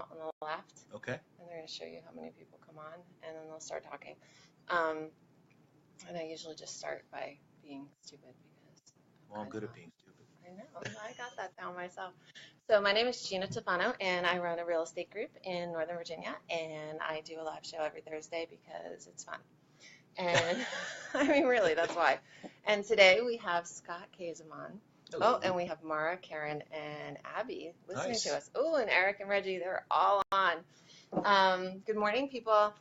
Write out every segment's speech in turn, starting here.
out on the left, Okay. and they're going to show you how many people come on, and then they'll start talking. Um, and I usually just start by being stupid because Well, I'm good at being stupid. I know, I got that down myself. So my name is Gina Tofano, and I run a real estate group in Northern Virginia, and I do a live show every Thursday because it's fun. And I mean, really, that's why. And today we have Scott Kazem on. Hello. Oh, and we have Mara, Karen, and Abby listening Nice. to us. Oh, and Eric and Reggie, they're all on. Good morning, people.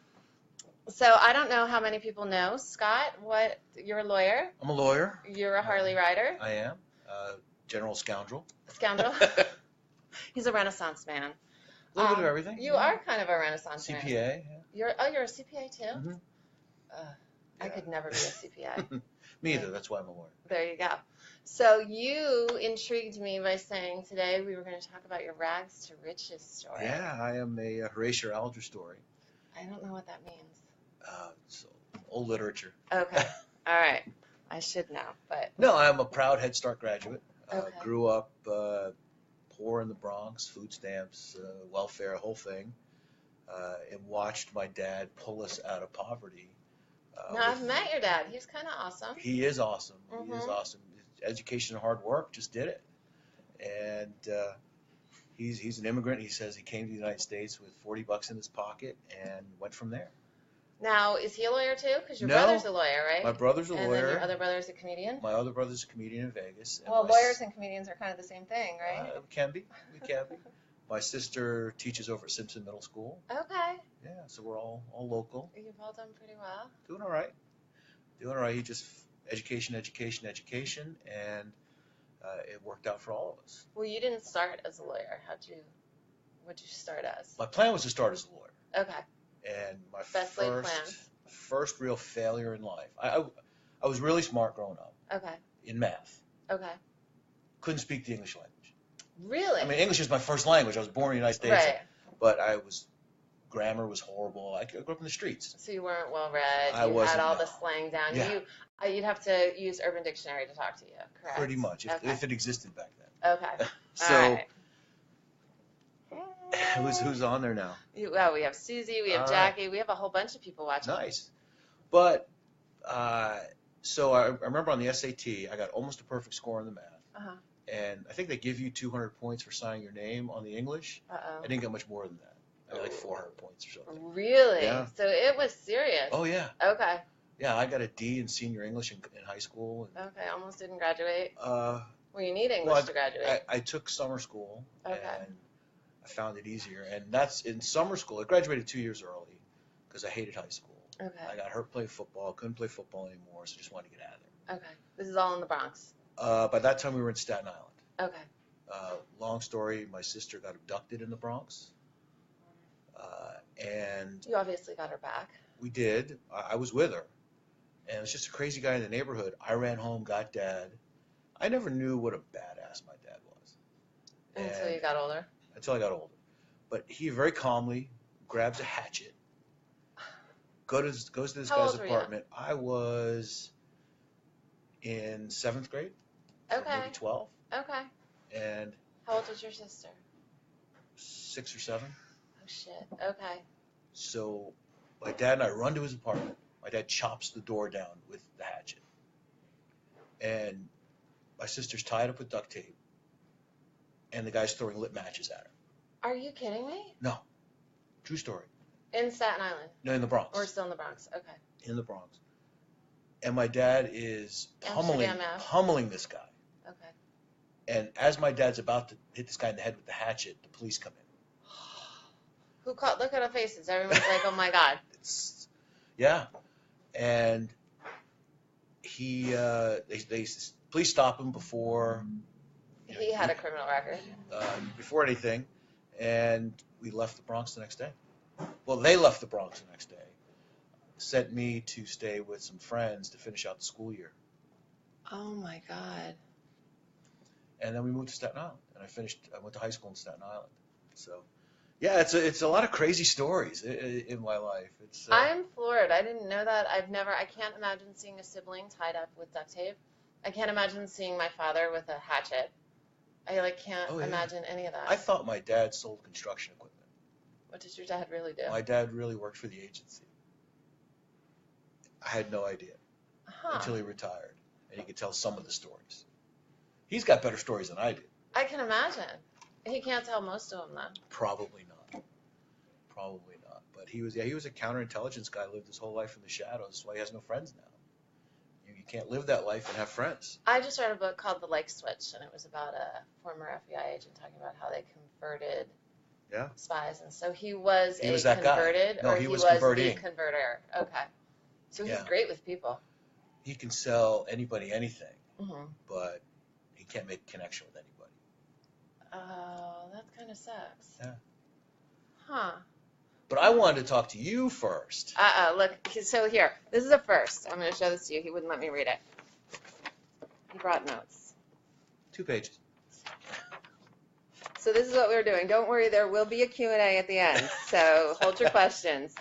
So I don't know how many people know Scott. You're a lawyer. I'm a lawyer. You're a Harley rider. I am. General scoundrel. Scoundrel. He's a Renaissance man. A little bit of everything. You are kind of a Renaissance man. CPA. Yeah. You're a CPA too? Mm-hmm. I could never be a CPA. Me either. That's why I'm a lawyer. There you go. So you intrigued me by saying today we were going to talk about your rags to riches story. Yeah, I am a Horatio Alger story. I don't know what that means. So old literature. Okay. All right. I should know, but. No, I'm a proud Head Start graduate. Okay. Grew up poor in the Bronx, food stamps, welfare, whole thing, and watched my dad pull us out of poverty. No, I've met your dad. He's kind of awesome. He is awesome. He is Mhm. awesome. Education and hard work just did it. And he's an immigrant. He says he came to the United States with $40 in his pocket and went from there. Now, is he a lawyer too? Because your No. brother's a lawyer, right? My brother's a And lawyer. then your other brother's a comedian? My other brother's a comedian in Vegas. And Well, my lawyers and comedians are kind of the same thing, right? We can be. We can be. My sister teaches over at Simpson Middle School. Okay. Yeah, so we're all local. You've all done pretty well. Doing all right. Doing all right. He just education, and it worked out for all of us. Well, you didn't start as a lawyer. What'd you start as? My plan was to start as a lawyer. Okay. And my Best laid plans. first real failure in life. I was really smart growing up Okay. in math. Okay. Couldn't speak the English language. Really? I mean, English is my first language. I was born in the United States. Right. But grammar was horrible. I grew up in the streets. So you weren't well read. I You wasn't, had all no. the slang down. Yeah. You'd have to use Urban Dictionary to talk to you, correct? Pretty much, Okay. if it existed back then. Okay. So All right. who's on there now? Well, we have Susie, we have All Jackie, we have a whole bunch of people watching. Nice. But so I remember on the SAT, I got almost a perfect score on the math. Uh-huh. And I think they give you 200 points for signing your name on the English. Uh-oh. I didn't get much more than that. I got like 400 points or something. Really? Yeah. So it was serious. Oh, yeah. Okay. Yeah, I got a D in senior English in high school. Okay, almost didn't graduate. And, Well, you need English to I, graduate. I took summer school, Okay. and I found it easier. And that's in summer school. I graduated 2 years early because I hated high school. Okay. I got hurt playing football. Couldn't play football anymore, so just wanted to get out of there. Okay. This is all in the Bronx. By that time, we were in Staten Island. Okay. Long story, my sister got abducted in the Bronx. And You obviously got her back. we did. I was with her. And it was just a crazy guy in the neighborhood. I ran home, got dad. I never knew what a badass my dad was. Until you got older. Until I got older. But he very calmly grabs a hatchet, goes to this How guy's old were you? apartment. I was in 7th grade. So Okay. maybe 12. Okay. And How old was your sister? 6 or 7. Oh, shit. Okay. So my dad and I run to his apartment. My dad chops the door down with the hatchet. And my sister's tied up with duct tape. And the guy's throwing lit matches at her. Are you kidding me? No. True story. In Staten Island? No, in the Bronx. Or still in the Bronx? Okay. In the Bronx. And my dad is pummeling this guy. Okay. And as my dad's about to hit this guy in the head with the hatchet, the police come in. Who called? Look at our faces. Everyone's like, oh my God. Yeah. And police stop him before He had a criminal record. before anything, and we left the Bronx the next day. Well, they left the Bronx the next day, sent me to stay with some friends to finish out the school year, Oh my God. and then we moved to Staten Island, and I went to high school in Staten Island. So, yeah, it's a lot of crazy stories in my life. I'm floored. I didn't know that. I can't imagine seeing a sibling tied up with duct tape. I can't imagine seeing my father with a hatchet. I can't Oh, yeah. imagine any of that. I thought my dad sold construction equipment. What did your dad really do? My dad really worked for the agency. I had no idea until he retired, and he could tell some of the stories. He's got better stories than I do. I can imagine. He can't tell most of them, then. Probably not. Probably not. But he was a counterintelligence guy, lived his whole life in the shadows. That's why he has no friends now. You can't live that life and have friends. I just read a book called The Like Switch, and it was about a former FBI agent talking about how they converted spies. And so he was that converted, guy. No, or he was was converting. the converter. Okay. So he's great with people. He can sell anybody anything, Mm-hmm. but he can't make a connection with anybody. Oh, that kind of sucks. Yeah. Huh. But I wanted to talk to you first. Look, so here, this is a first. I'm going to show this to you. He wouldn't let me read it. He brought notes. 2 pages. So this is what we're doing. Don't worry, there will be a Q&A at the end. So hold your questions.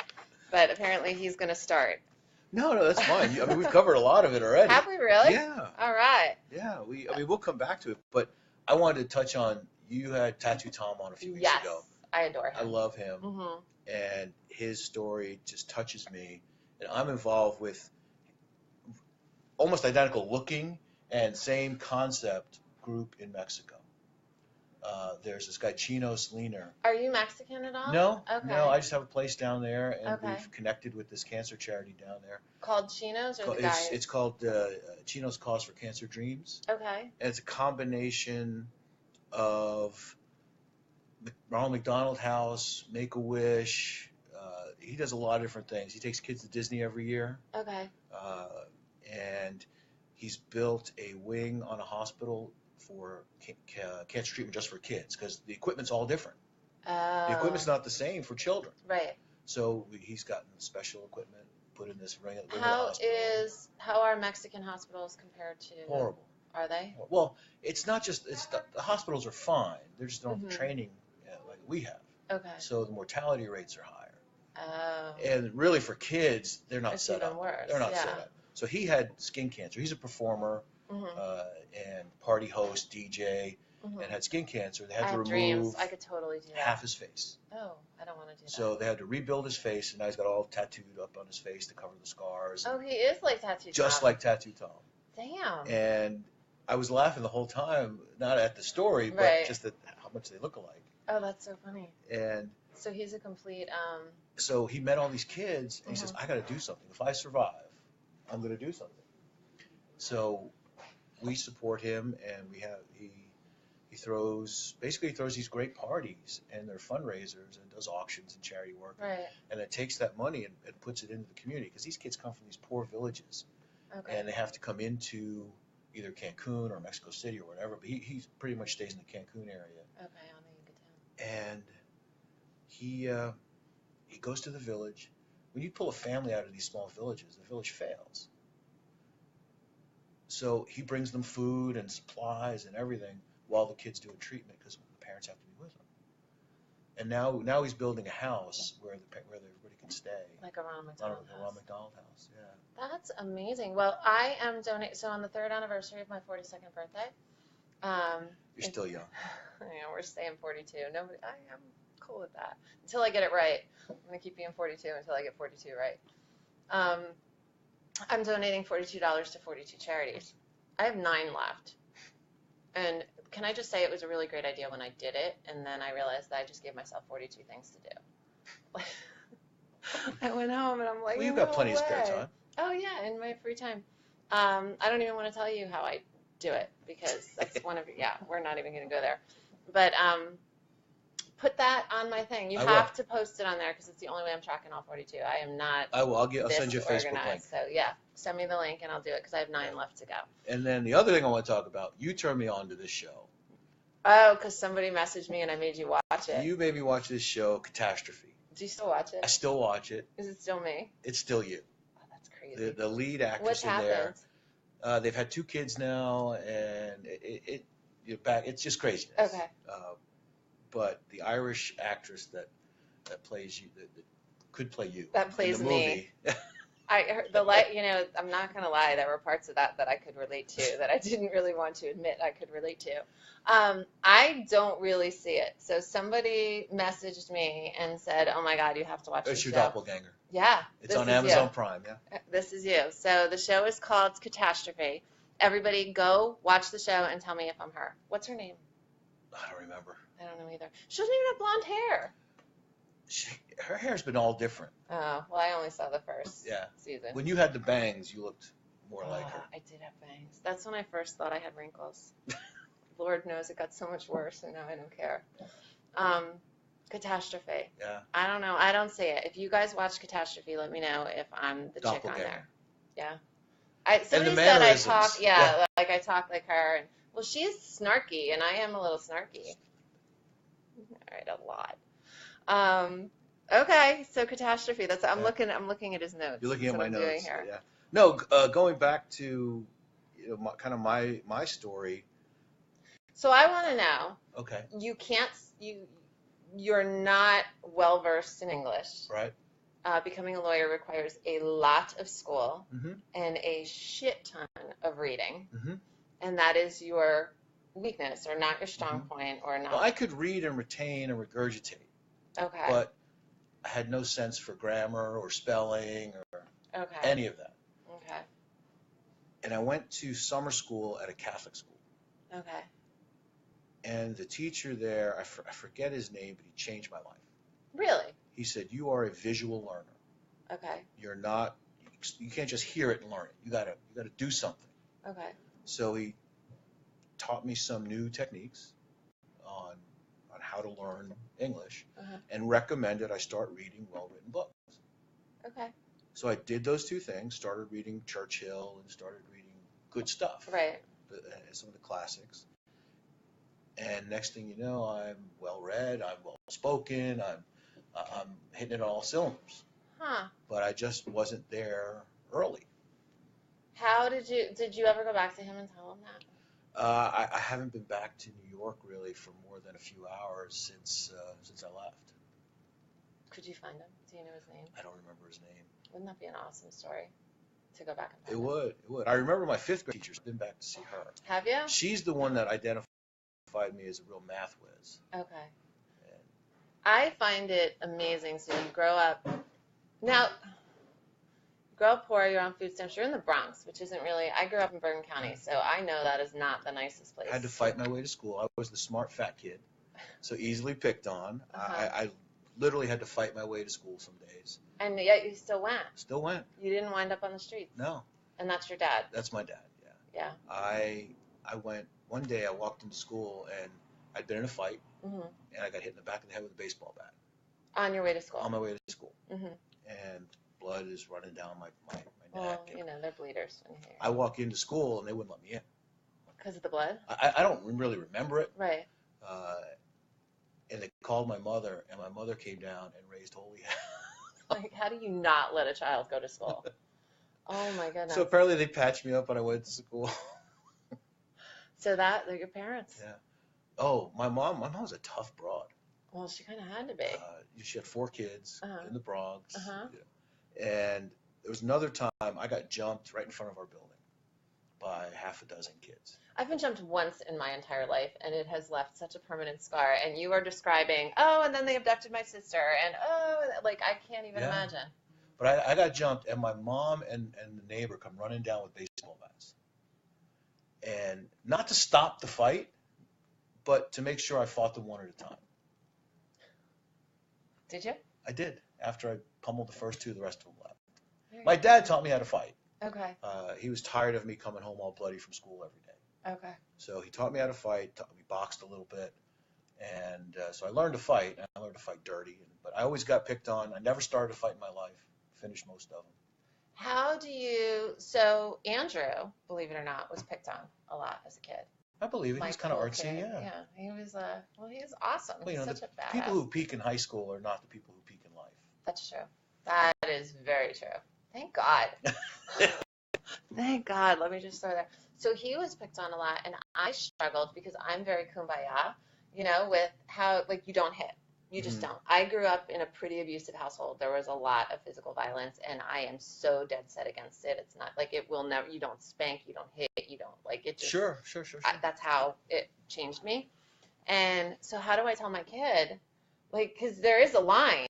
But apparently he's going to start. No, that's fine. I mean, we've covered a lot of it already. Have we really? Yeah. All right. Yeah, we'll come back to it. But I wanted to touch on, you had Tattoo Tom on a few weeks ago. I adore him. I love him. Mm-hmm. And his story just touches me. And I'm involved with almost identical looking and same concept group in Mexico. There's this guy, Chino Sliner. Are you Mexican at all? No, Okay. no, I just have a place down there, and Okay. we've connected with this cancer charity down there. Called Chino's or the guy? It's called Chino's Cause for Cancer Dreams. Okay. And it's a combination of Ronald McDonald House, Make-A-Wish. He does a lot of different things. He takes kids to Disney every year. Okay. And he's built a wing on a hospital for cancer treatment just for kids, because the equipment's all different. The equipment's not the same for children. Right. So he's gotten special equipment put in this ring at the hospital. How are Mexican hospitals compared to? Horrible. Are they? Well, it's not just the hospitals are fine. They just don't have the training like we have. Okay. So the mortality rates are higher. Oh. And really for kids, they're not It's set even up. worse. They're not Yeah. set up. So he had skin cancer. He's a performer and party host, DJ, and had skin cancer. They had to remove dreams. I could totally do that. half his face. Oh, I don't want to do that. So they had to rebuild his face, and now he's got all tattooed up on his face to cover the scars. Oh, he is like Tattoo Tom. Just like Tattoo Tom. Damn. And I was laughing the whole time, not at the story, but just at how much they look alike. Oh, that's so funny. And so he's a complete. So he met all these kids, and he says, "I got to do something. If I survive, I'm going to do something." So we support him, and he throws these great parties, and they're fundraisers, and does auctions and charity work. Right. And it takes that money and puts it into the community, because these kids come from these poor villages, and they have to come into either Cancun or Mexico City or whatever. But he pretty much stays in the Cancun area. Okay, on the Yucatan. And he goes to the village. When you pull a family out of these small villages, the village fails. So he brings them food and supplies and everything while the kids do a treatment, because the parents have to be with them. And now he's building a house where everybody can stay. Like a Ronald McDonald House. Ronald McDonald House, yeah. That's amazing. Well, I am donating. So on the 3rd anniversary of my 42nd birthday. You're still young. We're staying 42. I am cool with that. Until I get it right. I'm going to keep being 42 until I get 42 right. I'm donating $42 to 42 charities. I have 9 left. And can I just say it was a really great idea when I did it, and then I realized that I just gave myself 42 things to do. I went home and I'm like, well, you've got plenty of spare time. Oh yeah, in my free time. I don't even want to tell you how I do it, because that's one of we're not even going to go there. But put that on my thing. You have to post it on there, because it's the only way I'm tracking all 42. I am not. I will. I'll send you a Facebook link. So yeah, send me the link and I'll do it, because I have 9 left to go. And then the other thing I want to talk about, you turned me on to this show. Oh, because somebody messaged me and I made you watch it. You made me watch this show, Catastrophe. Do you still watch it? I still watch it. Is it still me? It's still you. Oh, that's crazy. The lead actress in there. They've had 2 kids now, and it's just craziness. Okay. But the Irish actress that plays you, that could play you, that plays in the movie, I heard I'm not gonna lie, there were parts of that I could relate to that I didn't really want to admit I could relate to. I don't really see it. So somebody messaged me and said, "Oh my God, you have to watch It's this your show." doppelganger. Yeah, It's this on is Amazon Prime, yeah? you. This is you. So the show is called Catastrophe. Everybody go watch the show and tell me if I'm her. What's her name? I don't remember. I don't know either. She doesn't even have blonde hair. Her hair's been all different. Oh, well, I only saw the first season. When you had the bangs, you looked more like her. I did have bangs. That's when I first thought I had wrinkles. Lord knows it got so much worse, and now I don't care. Catastrophe. Yeah. I don't know. I don't see it. If you guys watch Catastrophe, let me know if I'm the chick on there. Yeah. Somebody said I talk, like I talk like her. And, well, she's snarky, and I am a little snarky. All right, a lot. Okay, so Catastrophe. I'm looking at his notes. You're looking at my notes. Doing here. Yeah. No, going back to my story. So I want to know. Okay. You're not well versed in English. Right. Becoming a lawyer requires a lot of school Mm-hmm. and a shit ton of reading, Mm-hmm. and that is your weakness, or not your strong point, or not. Well, I could read and retain and regurgitate. Okay. But I had no sense for grammar or spelling or any of that. Okay. And I went to summer school at a Catholic school. Okay. And the teacher there, I forget his name, but he changed my life. Really? He said, "You are a visual learner. Okay. You can't just hear it and learn it. You gotta do something." Okay. So he taught me some new techniques on how to learn English, and recommended I start reading well-written books. Okay. So I did those two things, started reading Churchill and started reading good stuff. Right. Some of the classics. And next thing you know, I'm well-read, I'm well-spoken, I'm hitting it on all cylinders. Huh. But I just wasn't there early. How did you ever go back to him and tell him that? I haven't been back to New York really for more than a few hours since I left. Could you find him? Do you know his name? I don't remember his name. Wouldn't that be an awesome story to go back and find It him? would. I remember my fifth grade teacher. I've been back to see her. Have you? She's the one that identified me as a real math whiz. Okay. I find it amazing. So you grow up poor, you're on food stamps, you're in the Bronx, which isn't really, I grew up in Bergen County, so I know that is not the nicest place. I had to fight my way to school. I was the smart fat kid, so easily picked on. I literally had to fight my way to school some days. And yet you still went. Still went. You didn't wind up on the streets. No. And that's your dad. That's my dad, yeah. Yeah. I went, one day I walked into school and I'd been in a fight, and I got hit in the back of the head with a baseball bat. On your way to school? On my way to school. And blood is running down my neck. Well, they're bleeders. I walk into school and they wouldn't let me in. Because of the blood? I don't really remember it. Right. And they called my mother, and my mother came down and raised holy hell. Like, how do you not let a child go to school? Oh, my goodness. So apparently they patched me up when I went to school. So they're your parents? Yeah. Oh, my mom was a tough broad. Well, she kind of had to be. She had 4 kids in the Bronx. And there was another time I got jumped right in front of our building by half a dozen kids. I've been jumped once in my entire life, and it has left such a permanent scar. And you are describing, and then they abducted my sister, and like I can't even imagine. But I got jumped, and my mom and the neighbor come running down with baseball bats. And not to stop the fight, but to make sure I fought them one at a time. Did you? I did. After I pummeled the first 2, the rest of them left. My dad taught me how to fight. Okay. He was tired of me coming home all bloody from school every day. Okay. So he taught me how to fight, we boxed a little bit. And so I learned to fight, and I learned to fight dirty. But I always got picked on. I never started a fight in my life. Finished most of them. So Andrew, believe it or not, was picked on a lot as a kid. I believe it. He's kind of artsy, yeah. Yeah, he was, he was awesome. Well, He's such a badass. People who peak in high school are not the people who peak in life. That's true. That is very true. Thank God. Thank God. Let me just throw that. So he was picked on a lot, and I struggled because I'm very kumbaya, with how, like, you don't hit. You just don't. I grew up in a pretty abusive household. There was a lot of physical violence, and I am so dead set against it. It's not like it will never, you don't spank, you don't hit, you don't, like it just, Sure. that's how it changed me. And so how do I tell my kid, like, because there is a line,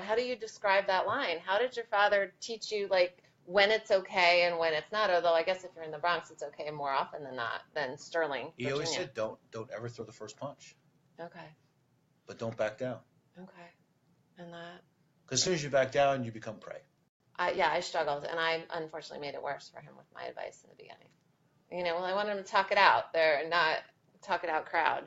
how do you describe that line? How did your father teach you, like, when it's okay and when it's not? Although I guess if you're in the Bronx, it's okay more often than not than Sterling, He always Virginia. said, don't ever throw the first punch, Okay. but don't back down. Okay. And that, Because as soon as you back down, you become prey. I struggled, and I unfortunately made it worse for him with my advice in the beginning. Well, I wanted him to talk it out. They're not talk it out crowd.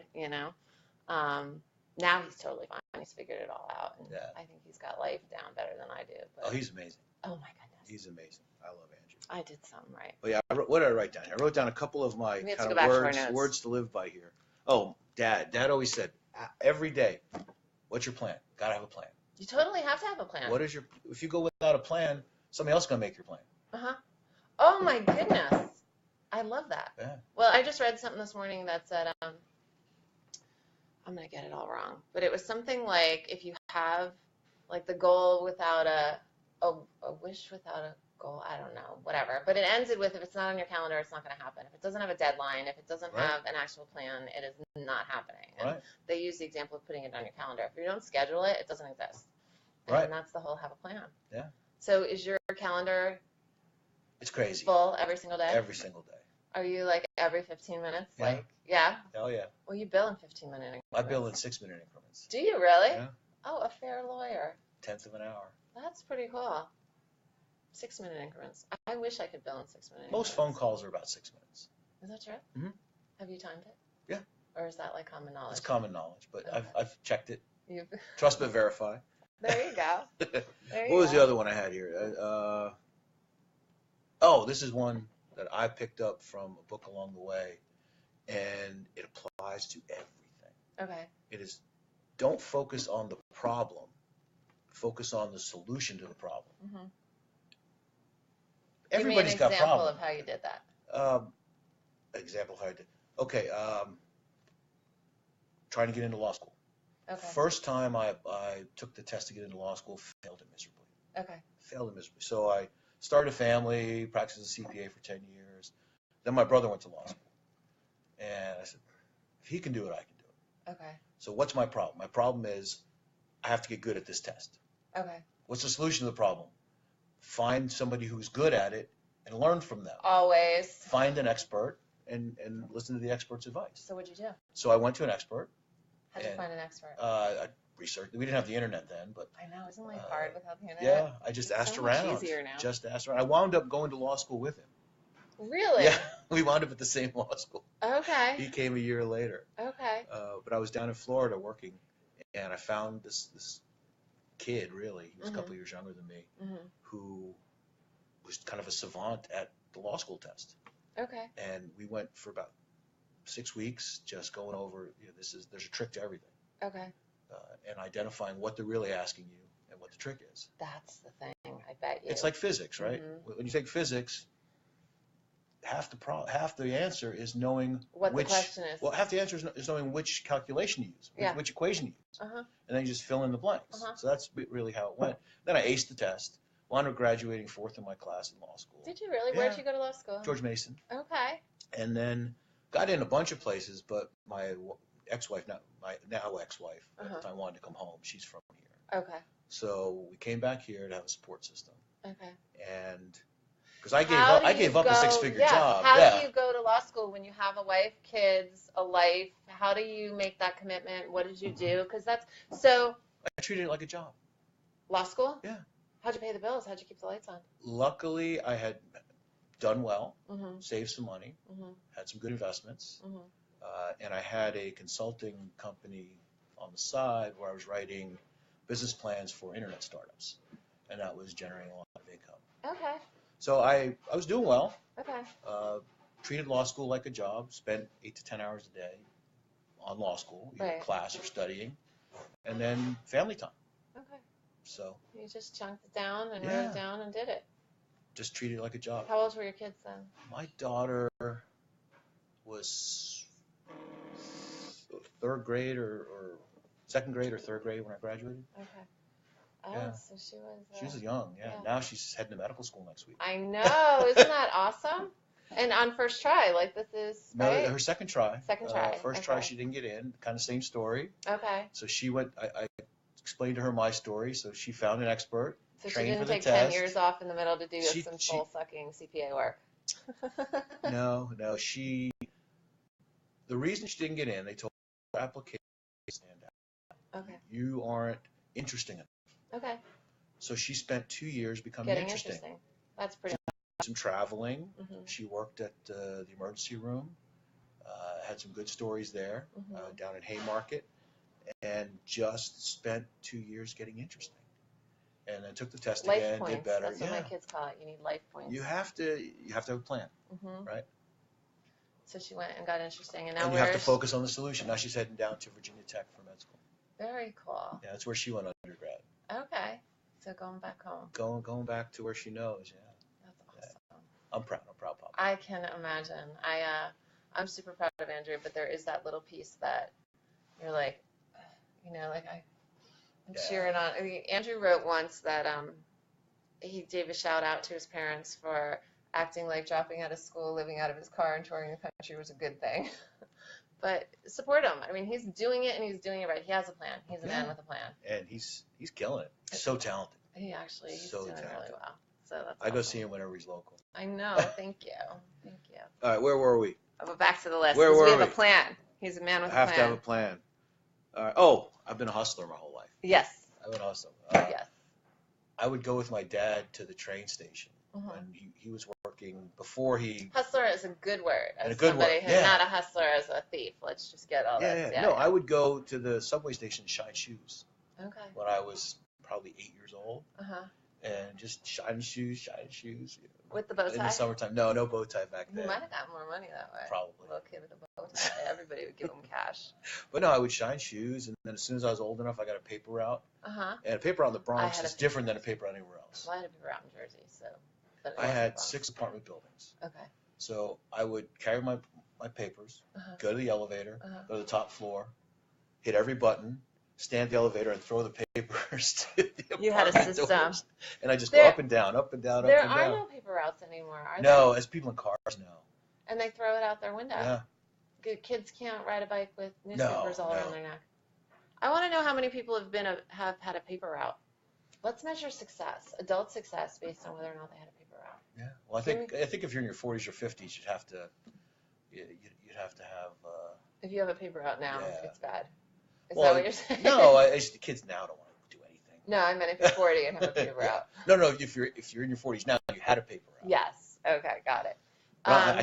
Now he's totally fine. He's figured it all out, and Yeah. I think he's got life down better than I do. But, Oh, he's amazing. oh my goodness, He's amazing. I love Andrew. I did something right. But yeah, what did I write down here? I wrote down a couple of my We have to kind go of back to our notes. words to live by here. Oh, Dad always said, every day, what's your plan? Gotta have a plan. You totally have to have a plan. If you go without a plan, somebody else is gonna make your plan. Uh-huh. Oh my goodness. I love that. Yeah. Well, I just read something this morning that said, I'm going to get it all wrong, but it was something like if you have like the goal without a wish without a goal, I don't know, whatever. But it ends it with, if it's not on your calendar, it's not going to happen. If it doesn't have a deadline, if it doesn't Right. have an actual plan, it is not happening. And Right. they use the example of putting it on your calendar. If you don't schedule it, it doesn't exist. Right. And that's the whole have a plan. Yeah. So is your calendar It's crazy. full every single day? Every single day. Are you like every 15 minutes? Yeah. Like, yeah? Hell yeah. Well, you bill in 15-minute increments. I bill in 6-minute increments. Do you really? Yeah. Oh, a fair lawyer. 1/10 of an hour. That's pretty cool. 6-minute increments. I wish I could bill in 6-minute increments. Most phone calls are about 6 minutes. Is that true? Mhm. Have you timed it? Yeah. Or is that like common knowledge? It's common knowledge, but Okay. I've checked it. You've... Trust but verify. There you go. There you What was go. the other one I had here? This is one that I picked up from a book along the way, and it applies to everything. Okay. It is, don't focus on the problem, focus on the solution to the problem. Mm-hmm. Everybody's got Give me an example problems. of how you did that. Example of how I did. Okay, trying to get into law school. Okay. First time I took the test to get into law school, failed it miserably. Okay. Failed it miserably. So I started a family, practiced as a CPA for 10 years. Then my brother went to law school. And I said, if he can do it, I can do it. Okay. So what's my problem? My problem is I have to get good at this test. Okay. What's the solution to the problem? Find somebody who's good at it and learn from them. Always. Find an expert and listen to the expert's advice. So what'd you do? So I went to an expert. How'd you And, find an expert? I researched. We didn't have the internet then, but I know, isn't life hard without the internet? yeah, I just It's asked so much around. easier now. Just asked around. I wound up going to law school with him. Really? Yeah, we wound up at the same law school. Okay. He came a year later. Okay. But I was down in Florida working, and I found this kid, really, he was a couple years younger than me, who was kind of a savant at the law school test. Okay. And we went for about 6 weeks just going over, there's a trick to everything. Okay. And identifying what they're really asking you and what the trick is. That's the thing. I bet you. It's like physics, right? Mhm. When you take physics, half the answer is knowing What which, the question is. well, half the answer is knowing which calculation you use, Yeah. which equation you use, Uh-huh. and then you just fill in the blanks. Uh-huh. So that's really how it went. Then I aced the test, wound up graduating 4th in my class in law school, Did you really? Yeah. Where'd you go to law school? George Mason, Okay. and then got in a bunch of places, but my ex-wife, my now ex-wife, at Uh-huh. the time wanted to come home. She's from here. Okay. So we came back here to have a support system, Okay. and because I How do gave you up a go- 6-figure yeah. job. How Yeah. do you go to law school when you have a wife, kids, a life? How do you make that commitment? What did you do? Because that's so. I treated it like a job. Law school? Yeah. How'd you pay the bills? How'd you keep the lights on? Luckily, I had done well, Mm-hmm. saved some money, Mm-hmm. had some good investments, Mm-hmm. and I had a consulting company on the side where I was writing business plans for internet startups, and that was generating a lot of income. Okay. So I was doing well, Okay. treated law school like a job, spent 8 to 10 hours a day on law school, either Right. class or studying, and then family time. Okay. So You just chunked it down and Yeah. wrote it down and did it. just treated it like a job. How old were your kids then? My daughter was 3rd grade or second grade or third grade when I graduated. Okay. Oh, Yeah. so She was young, yeah. yeah. Now she's heading to medical school next week. I know. Isn't that awesome? And on first try, like this is, No, right? her second try. Second try. First try, she didn't get in. Kind of same story. Okay. So she went, I explained to her my story, so she found an expert, So she trained for didn't the take test. 10 years off in the middle to do She- some she- soul-sucking CPA work. No, the reason she didn't get in, they told her application stand out. Okay. You aren't interesting enough. Okay. So she spent 2 years becoming Getting interesting. interesting. That's pretty. Some traveling. Mm-hmm. She worked at the emergency room. Had some good stories there down in Haymarket, and just spent 2 years getting interesting. And then took the test Life again, points. did better. That's what my kids call it. You need life points. You have to have a plan, right? So she went and got interesting, and now And you have to focus on the solution. Now she's heading down to Virginia Tech for med school. Very cool. Yeah, that's where she went undergrad. Okay. So going back home. Going back to where she knows. Yeah. That's awesome. Yeah. I'm proud, Papa. I can imagine. I'm super proud of Andrew, but there is that little piece that you're like, like I'm cheering on. I mean, Andrew wrote once that he gave a shout out to his parents for acting like dropping out of school, living out of his car, and touring the country was a good thing. But support him. I mean, he's doing it, and he's doing it right. He has a plan. He's a man with a plan. And he's killing it. He's so talented. He's so doing talented. really well. So that's I go see him whenever he's local. I know. Thank you. Thank you. All right, where were we? But back to the list. Where 'cause were we have we? a plan. He's a man with a plan. I have to have a plan. All right. Oh, I've been a hustler my whole life. Yes. I've been a hustler. Yes. I would go with my dad to the train station when he was working before he. Hustler is a good word. And a good somebody word, who's not a hustler as a thief. Let's just get all that. Yeah. No, I would go to the subway station and shine shoes. Okay. When I was probably 8 years old. And just shine shoes. With the bow tie? In the summertime. No bow tie back then. You might have gotten more money that way. Probably. Little kid with a bow tie. Everybody would give him cash. But no, I would shine shoes, and then as soon as I was old enough, I got a paper route. And a paper route in the Bronx is different than a paper route anywhere else. Well, I had a paper route in Jersey, so. I had 6 apartment buildings. Okay. So I would carry my papers, go to the elevator, go to the top floor, hit every button, stand at the elevator, and throw the papers to the apartment You had a system. doors. And I just go up and down, up and down, there up and down. are no paper routes anymore, are there? No, as people in cars now. And they throw it out their window. Yeah. Good kids can't ride a bike with newspapers all around their neck. I want to know how many people have had a paper route. Let's measure success, adult success, based on whether or not they had a paper route. Yeah. Well, I think if you're in your 40s or 50s, you'd have to have. If you have a paper route now, it's bad. Is Well, that what you're saying? No, the kids now don't want to do anything. No, I meant if you're 40 and have a paper route. No, if you're in your 40s now, you had a paper route. Yes. Okay, got it. Well, I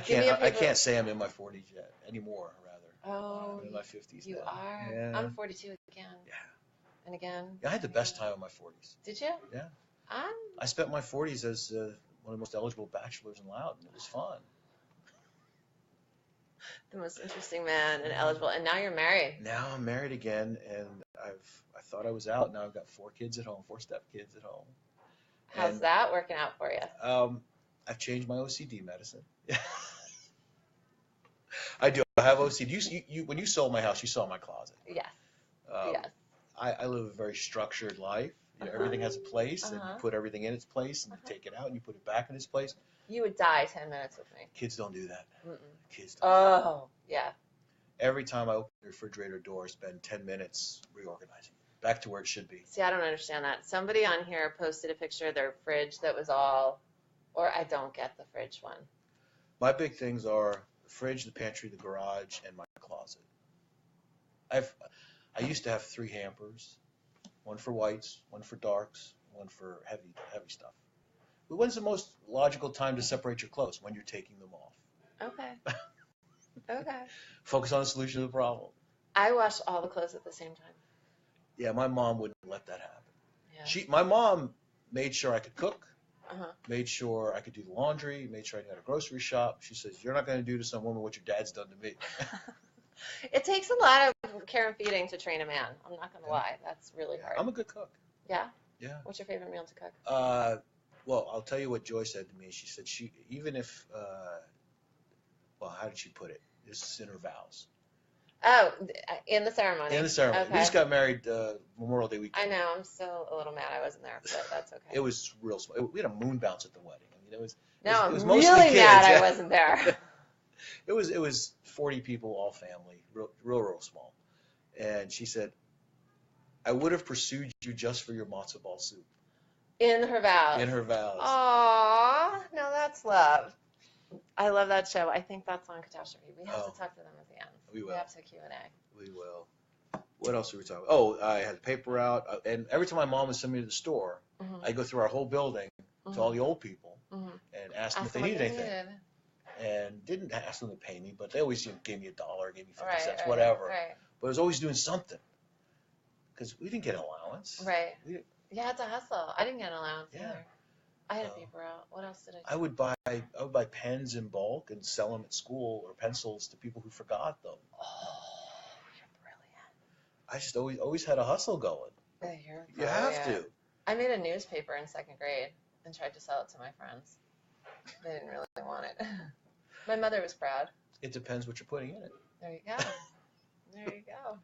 can't say I'm in my 40s yet anymore. Rather. Oh. I'm in my 50s. You now. are. Yeah. I'm 42 again. Yeah. And again. Yeah, I had the best time of my 40s. Did you? Yeah. I spent my 40s as one of the most eligible bachelors in Loudoun. It was fun. The most interesting man and eligible, and now you're married. Now I'm married again, and I thought I was out. Now I've got 4 kids at home, 4 step-kids at home. How's that working out for you? I've changed my OCD medicine. I do. I have OCD. You when you sold my house, you saw my closet. Yes. Yes. I live a very structured life. You know, everything has a place, and you put everything in its place, and you take it out, and you put it back in its place. You would die 10 minutes with me. Kids don't do that. Kids don't. Oh, yeah. Every time I open the refrigerator door, I spend 10 minutes reorganizing. Back to where it should be. See, I don't understand that. Somebody on here posted a picture of their fridge that was all, or I don't get the fridge one. My big things are the fridge, the pantry, the garage, and my closet. I used to have 3 hampers, one for whites, one for darks, one for heavy stuff. But when's the most logical time to separate your clothes? When you're taking them off. Okay. Okay. Focus on the solution to the problem. I wash all the clothes at the same time. Yeah, my mom wouldn't let that happen. Yeah. My mom made sure I could cook, made sure I could do the laundry, made sure I got a grocery shop. She says, "You're not going to do to some woman what your dad's done to me." It takes a lot of care and feeding to train a man. I'm not going to lie. That's really hard. I'm a good cook. Yeah? Yeah. What's your favorite meal to cook? Well, I'll tell you what Joy said to me. She said even if, well, how did she put it? This is in her vows. Oh, in the ceremony. In the ceremony. We Okay. just got married Memorial Day I weekend. know. I'm still a little mad I wasn't there, but that's okay. It was real small. We had a moon bounce at the wedding. I mean, No, it was I'm mostly really kids. mad Yeah. I wasn't there. It was 40 people, all family, real small. And she said, I would have pursued you just for your matzo ball soup. In her vows. In her vows. Aww, no, that's love. I love that show. I think that's on Catastrophe. We have to talk to them at the end. We will. We have to Q&A. We will. What else are we talking about? Oh, I had the paper out, and every time my mom would send me to the store, I'd go through our whole building to all the old people and ask them if they needed anything. And didn't ask them to pay me, but they always gave me $1, gave me 50 cents, whatever. Right. But I was always doing something because we didn't get an allowance. Right. You had to hustle. I didn't get an allowance Yeah. either. I had a paper out. What else did I do? I would buy pens in bulk and sell them at school, or pencils to people who forgot them. Oh, you're brilliant. I just always had a hustle going. You have to. I made a newspaper in 2nd grade and tried to sell it to my friends. They didn't really want it. My mother was proud. It depends what you're putting in it. There you go. There you go.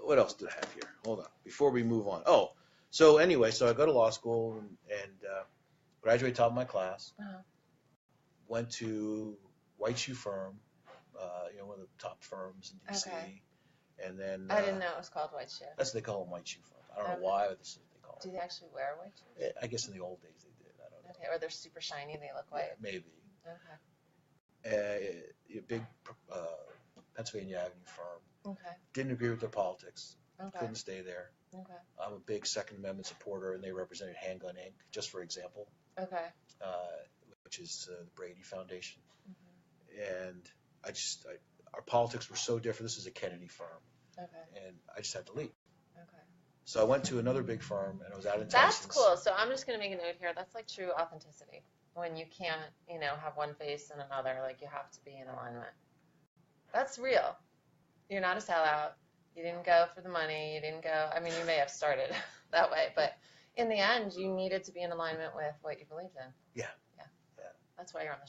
What else did I have here? Hold on. Before we move on. Oh, so anyway, so I go to law school and graduated top of my class. Went to White Shoe Firm, one of the top firms in D.C. Okay. And then I didn't know it was called White Shoe. that's what they call them, White Shoe Firms. I don't know why, but this is what they call them. Do they actually wear white shoes? I guess in the old days they did. I don't know. Okay, or they're super shiny, they look white. Maybe. Okay. A big Pennsylvania Avenue firm. Okay. Didn't agree with their politics. Okay. Couldn't stay there. Okay. I'm a big Second Amendment supporter, and they represented Handgun Inc., just for example, Okay. which is the Brady Foundation. And our politics were so different. This is a Kennedy firm. Okay. And I just had to leave. Okay. So I went to another big firm, and I was out in That's Tyson's. cool. So I'm just going to make a note here. That's like true authenticity. When you can't, have one face and another, like you have to be in alignment. That's real. You're not a sellout. You didn't go for the money. You didn't go, you may have started that way, but in the end, you needed to be in alignment with what you believed in. Yeah. That's why you're on the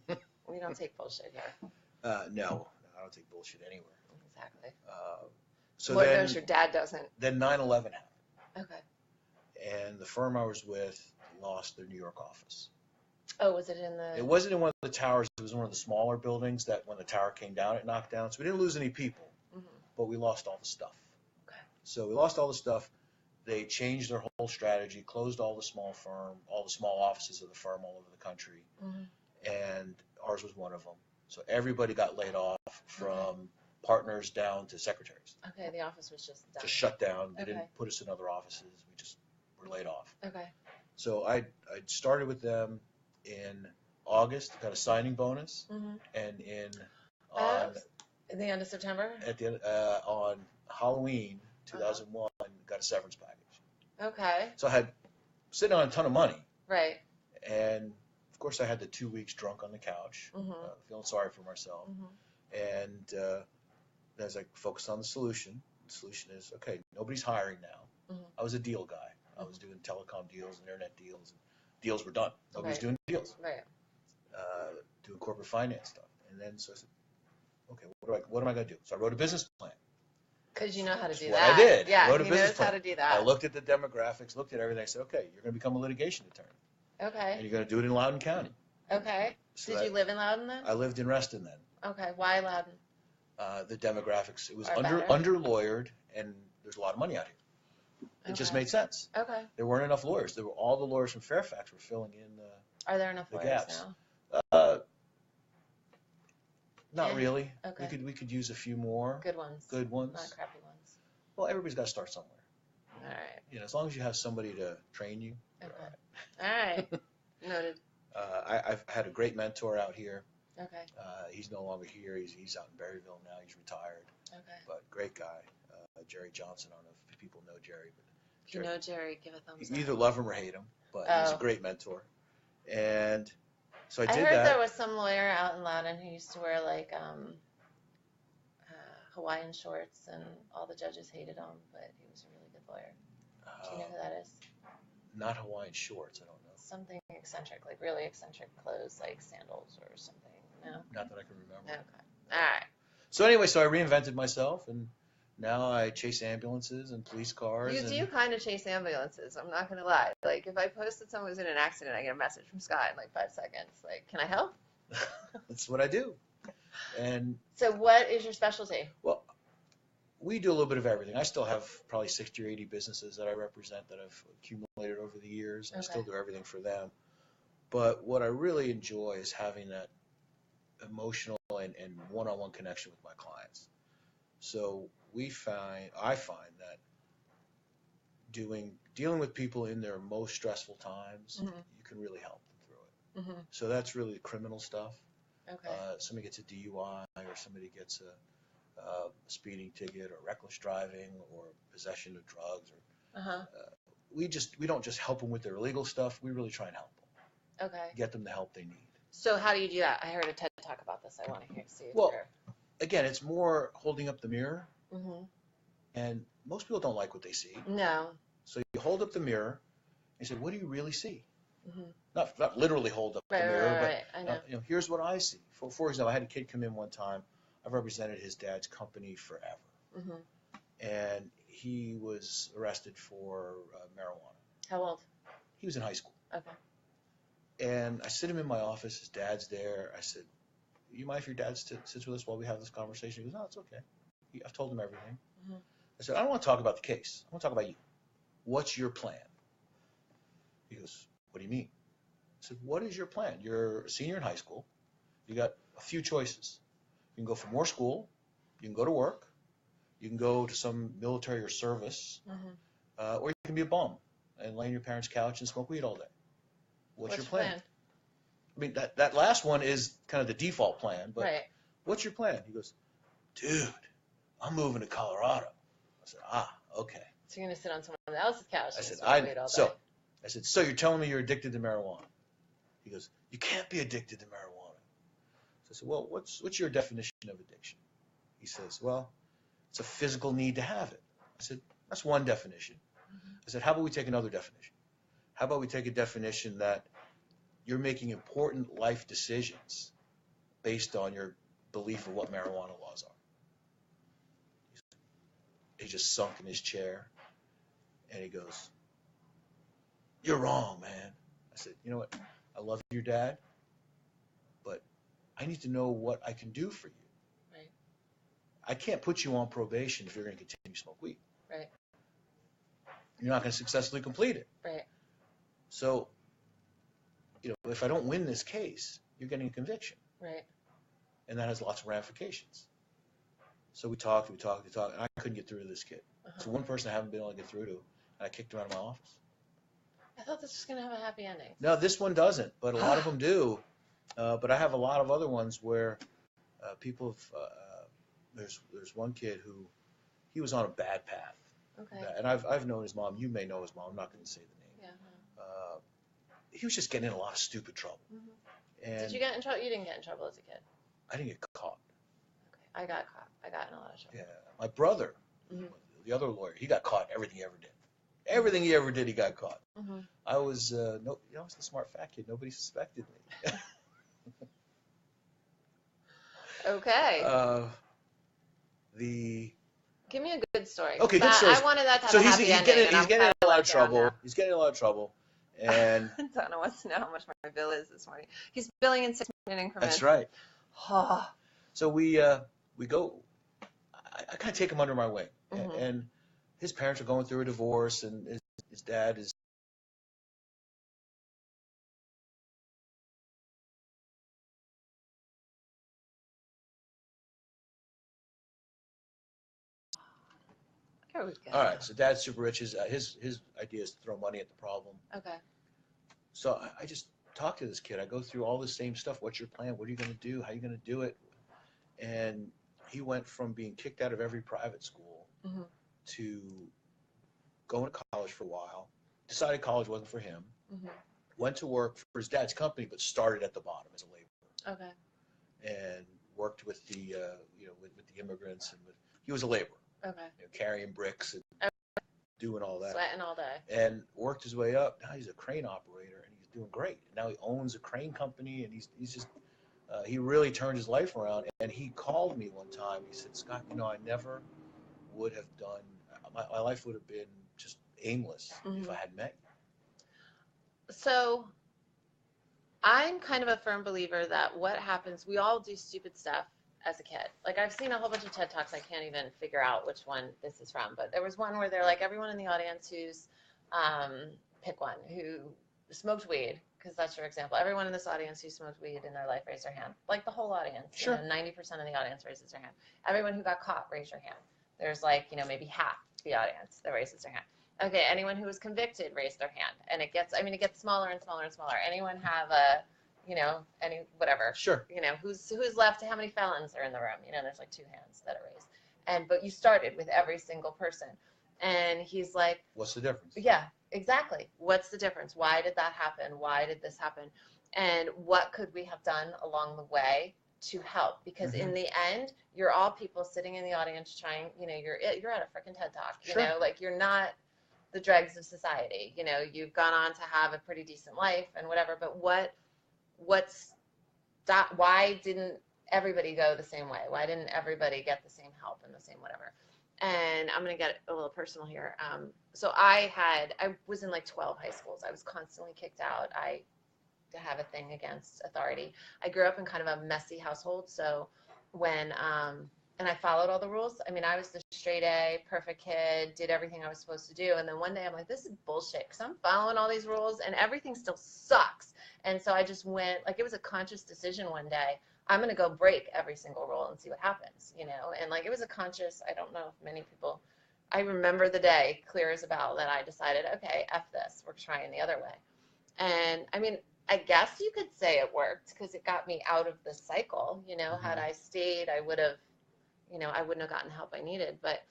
show. We don't take bullshit here. No, I don't take bullshit anywhere. Exactly. So Lord then, knows your dad doesn't. Then 9/11 happened. Okay. And the firm I was with lost their New York office. Oh, was it in the... It wasn't in one of the towers. It was in one of the smaller buildings that when the tower came down, it knocked down. So we didn't lose any people, but we lost all the stuff. Okay. So we lost all the stuff. They changed their whole strategy, closed all the small offices of the firm all over the country, and ours was one of them. So everybody got laid off from partners down to secretaries. Okay, the office was just done. Just shut down. They Okay. didn't put us in other offices. We just were laid off. Okay. So I started with them in August, got a signing bonus, and At the end of September? on Halloween 2001, got a severance package. Okay. So I had sitting on a ton of money, Right. and of course I had the 2 weeks drunk on the couch, feeling sorry for myself, and as I focused on the solution is, okay, nobody's hiring now. I was a deal guy. I was doing telecom deals and internet deals. And deals were done. Nobody's doing deals. Right. Doing corporate finance stuff. And then so I said, okay, what am I going to do? So I wrote a business plan. Because you know how to do What that. I did. Yeah, I wrote a he business knows plan. how to do that. I looked at the demographics, looked at everything. I said, okay, you're going to become a litigation attorney. And Okay. you're going to do it in Loudoun County. Okay. So Did you live in Loudoun then? I lived in Reston then. Okay. Why Loudoun? The demographics, it was Are better? under-lawyered, and there's a lot of money out here. It just Okay. made sense. Okay. There weren't enough lawyers. All the lawyers from Fairfax were filling in Are there enough the lawyers gaps. now? Not Yeah. really. Okay. We could use a few more Good ones. good ones. Not crappy ones. Well, everybody's got to start somewhere. All right. As long as you have somebody to train you. Okay. All right. Noted. I've had a great mentor out here. Okay. He's no longer here. He's out in Berryville now. He's retired. Okay. But great guy. Jerry Johnson. I don't know if people know Jerry, but If you know Jerry, give a thumbs you up. either love him or hate him. But he's a great mentor. And so I I did heard that. there was some lawyer out in Loudoun who used to wear like Hawaiian shorts, and all the judges hated him, but he was a really good lawyer. Do you know who that is? Not Hawaiian shorts. I don't know. Something eccentric, like really eccentric clothes, like sandals or something. No? Not that I can remember. Okay. All right. So anyway, so I reinvented myself, and now I chase ambulances and police cars. You And do kind of chase ambulances. I'm not gonna lie. Like if I posted someone who's in an accident, I get a message from Scott in like 5 seconds. Like, can I help? that's what I do. And So what is your specialty? well, we do a little bit of everything. I still have probably 60 or 80 businesses that I represent that I've accumulated over the years. I still do everything for them. But what I really enjoy is having that emotional and one-on-one connection with my clients. So I find that dealing with people in their most stressful times, you can really help them through it. So that's really criminal stuff. Okay. Somebody gets a DUI or somebody gets a speeding ticket or reckless driving or possession of drugs. Or, we don't just help them with their legal stuff. We really try and help them. Okay. Get them the help they need. So how do you do that? I heard a TED talk about this. I want to see if Well, again, it's more holding up the mirror. And most people don't like what they see. No. So you hold up the mirror and say, what do you really see? Not literally hold up the mirror, but I know. Here's what I see. For example, I had a kid come in one time. I've represented his dad's company forever. And he was arrested for marijuana. How old? He was in high school. Okay. And I sit him in my office. His dad's there. I said, you mind if your dad sits with us while we have this conversation? He goes, no, it's okay. I've told him everything. I said, I don't want to talk about the case. I want to talk about you. What's your plan? He goes, what do you mean? I said, what is your plan? You're a senior in high school. You got a few choices. You can go for more school. You can go to work. You can go to some military or service. Or you can be a bum and lay on your parents' couch and smoke weed all day. What's your plan? I mean, that last one is kind of the default plan, but what's your plan? He goes, dude, I'm moving to Colorado. I said, okay. So you're going to sit on someone else's couch I and said, smoke weed all day. so you're telling me you're addicted to marijuana? He goes, you can't be addicted to marijuana. So I said, well, what's your definition of addiction? He says, well, it's a physical need to have it. I said, that's one definition. I said, how about we take another definition? How about we take a definition that you're making important life decisions based on your belief of what marijuana laws are? He just sunk in his chair, and he goes, you're wrong, man. I said, you know what? I love your dad, but I need to know what I can do for you. Right. I can't put you on probation if you're going to continue to smoke weed. Right. You're not going to successfully complete it. Right. So, if I don't win this case, you're getting a conviction. Right. And that has lots of ramifications. So we talked, and I couldn't get through to this kid. So one person I haven't been able to get through to, and I kicked him out of my office. I thought this was going to have a happy ending. No, this one doesn't, but a lot of them do. But I have a lot of other ones where people have, there's one kid who, he was on a bad path. Okay. And I've known his mom. You may know his mom. I'm not going to say the name. Yeah. He was just getting in a lot of stupid trouble. And Did you get in trouble? You didn't get in trouble as a kid. I didn't get caught. Okay. I got caught. I got in a lot of trouble. Yeah. My brother, the other lawyer, he got caught everything he ever did. Everything he ever did, he got caught. I was I was the smart fat kid. Nobody suspected me. Okay. Give me a good story. Okay, good story. I wanted that to have So a happy ending. He's getting in a lot of trouble. He's getting in a lot of trouble. And Donna wants to know how much my bill is this morning. He's billing in 6-minute increments. that's right. So we go. I kind of take him under my wing, and his parents are going through a divorce, and his dad is. Here we go. All right, so dad's super rich. His idea is to throw money at the problem. Okay. So I just talk to this kid. I go through all the same stuff. What's your plan? What are you going to do? How are you going to do it? And he went from being kicked out of every private school to going to college for a while. Decided college wasn't for him. Went to work for his dad's company, but started at the bottom as a laborer. Okay. And worked with the with the immigrants, and he was a laborer. Okay. Carrying bricks and doing all that. Sweating all day. And worked his way up. Now he's a crane operator, and he's doing great. Now he owns a crane company, and he's just He really turned his life around, and he called me one time. He said, Scott, I never would have done, my life would have been just aimless if I hadn't met you. So I'm kind of a firm believer that what happens, we all do stupid stuff as a kid. Like, I've seen a whole bunch of TED Talks. I can't even figure out which one this is from, but there was one where they're like, everyone in the audience who's, pick one, who smoked weed, because that's your example. Everyone in this audience who smoked weed in their life, raise their hand. Like, the whole audience. Sure. 90% of the audience raises their hand. Everyone who got caught, raise your hand. There's like, maybe half the audience that raises their hand. Okay, anyone who was convicted raised their hand. And it gets smaller and smaller and smaller. Anyone have any, whatever. Sure. Who's left, how many felons are in the room? There's like 2 hands that are raised. But you started with every single person. And he's like, what's the difference? Yeah, exactly. What's the difference? Why did that happen? Why did this happen? And what could we have done along the way to help? Because in the end, you're all people sitting in the audience trying, you're at a freaking TED Talk, Sure. like, you're not the dregs of society. You've gone on to have a pretty decent life and whatever, but why didn't everybody go the same way? Why didn't everybody get the same help and the same whatever? And I'm going to get a little personal here. So I was in like 12 high schools. I was constantly kicked out. I have a thing against authority. I grew up in kind of a messy household. So when, and I followed all the rules. I mean, I was the straight A, perfect kid, did everything I was supposed to do. And then one day I'm like, this is bullshit, because I'm following all these rules and everything still sucks. And so I just went, like, it was a conscious decision one day. I'm going to go break every single rule and see what happens, And like, it was a conscious, I don't know if many people, I remember the day clear as a bell that I decided, okay, F this, we're trying the other way. And I mean, I guess you could say it worked, because it got me out of the cycle. Had I stayed, I would have, I wouldn't have gotten help I needed. But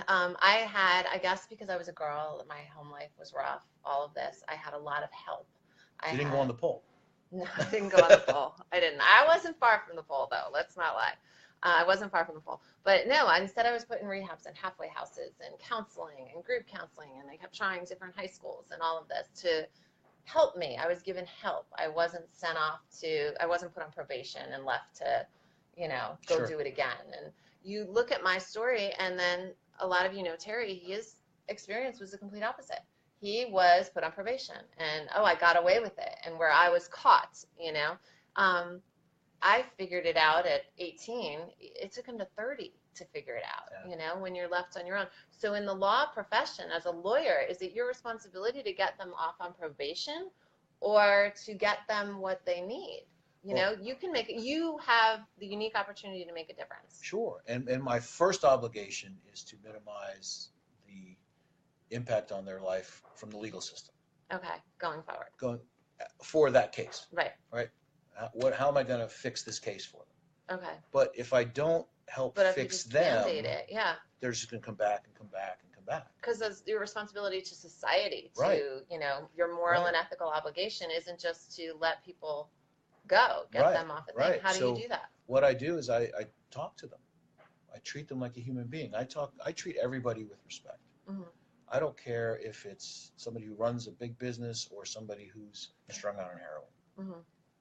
I guess because I was a girl, my home life was rough, all of this, I had a lot of help. You didn't go on the pole. No, I didn't go on the pole. I didn't. I wasn't far from the pole, though. Let's not lie. I wasn't far from the pole. But no, instead I was put in rehabs and halfway houses and counseling and group counseling, and I kept trying different high schools and all of this to help me. I was given help. I wasn't I wasn't put on probation and left to, go Sure. do it again. And you look at my story, and then a lot of Terry, his experience was the complete opposite. He was put on probation, and I got away with it. And where I was caught, I figured it out at 18. It took him to 30 to figure it out, when you're left on your own. So in the law profession, as a lawyer, is it your responsibility to get them off on probation or to get them what they need? You can make it. You have the unique opportunity to make a difference. Sure. And my first obligation is to minimize the impact on their life from the legal system. Okay, going forward. For that case. Right. Right. How am I going to fix this case for them? Okay. But if I don't help fix them, it, yeah, they're just going to come back and come back and come back. Because it's your responsibility to society, to, Right. Your moral and ethical obligation isn't just to let people go, get them off a thing. How do you do that? What I do is I talk to them. I treat them like a human being. I treat everybody with respect. Mm-hmm. I don't care if it's somebody who runs a big business or somebody who's strung out on heroin. Mm-hmm.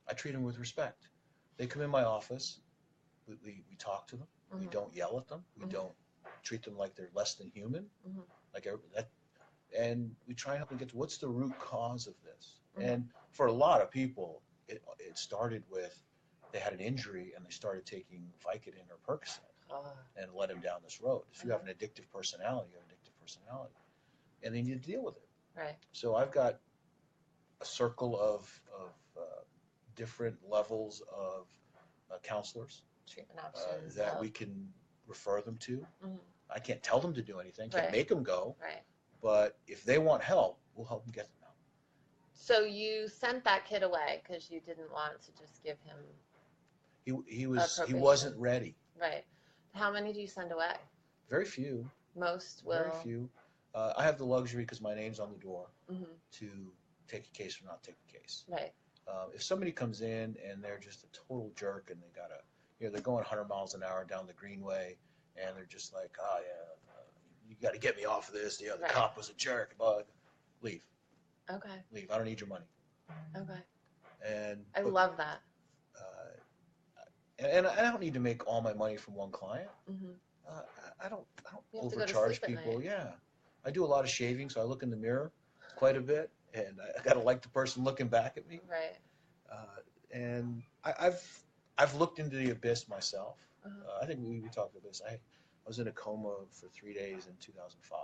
I treat them with respect. They come in my office. We talk to them. Mm-hmm. We don't yell at them. We don't treat them like they're less than human. Mm-hmm. And we try and help them get to what's the root cause of this. Mm-hmm. And for a lot of people, it started with they had an injury and they started taking Vicodin or Percocet and led them down this road. If you have an addictive personality, you have an addictive personality. And they need to deal with it. Right. So I've got a circle of different levels of counselors, treatment options, that we can refer them to. Mm-hmm. I can't tell them to do anything, can't Right. make them go. Right. But if they want help, we'll help them get them help. So you sent that kid away because you didn't want to just give him. He wasn't ready. Right. How many do you send away? Very few. Most will. Very few. I have the luxury because my name's on the door Mm-hmm. to take a case or not take a case. Right. If somebody comes in and they're just a total jerk and they're going 100 miles an hour down the Greenway and they're just like, oh yeah, you got to get me off of this. The Right. cop was a jerk. But leave. Okay. Leave. I don't need your money. Okay. And I love that. And I don't need to make all my money from one client. Mm-hmm. I don't You have to go to overcharge sleep at people. night. Yeah, I do a lot of shaving, so I look in the mirror quite a bit, and I gotta like the person looking back at me. Right. And I've looked into the abyss myself. Uh-huh. I think we talked about this. I was in a coma for 3 days in 2005.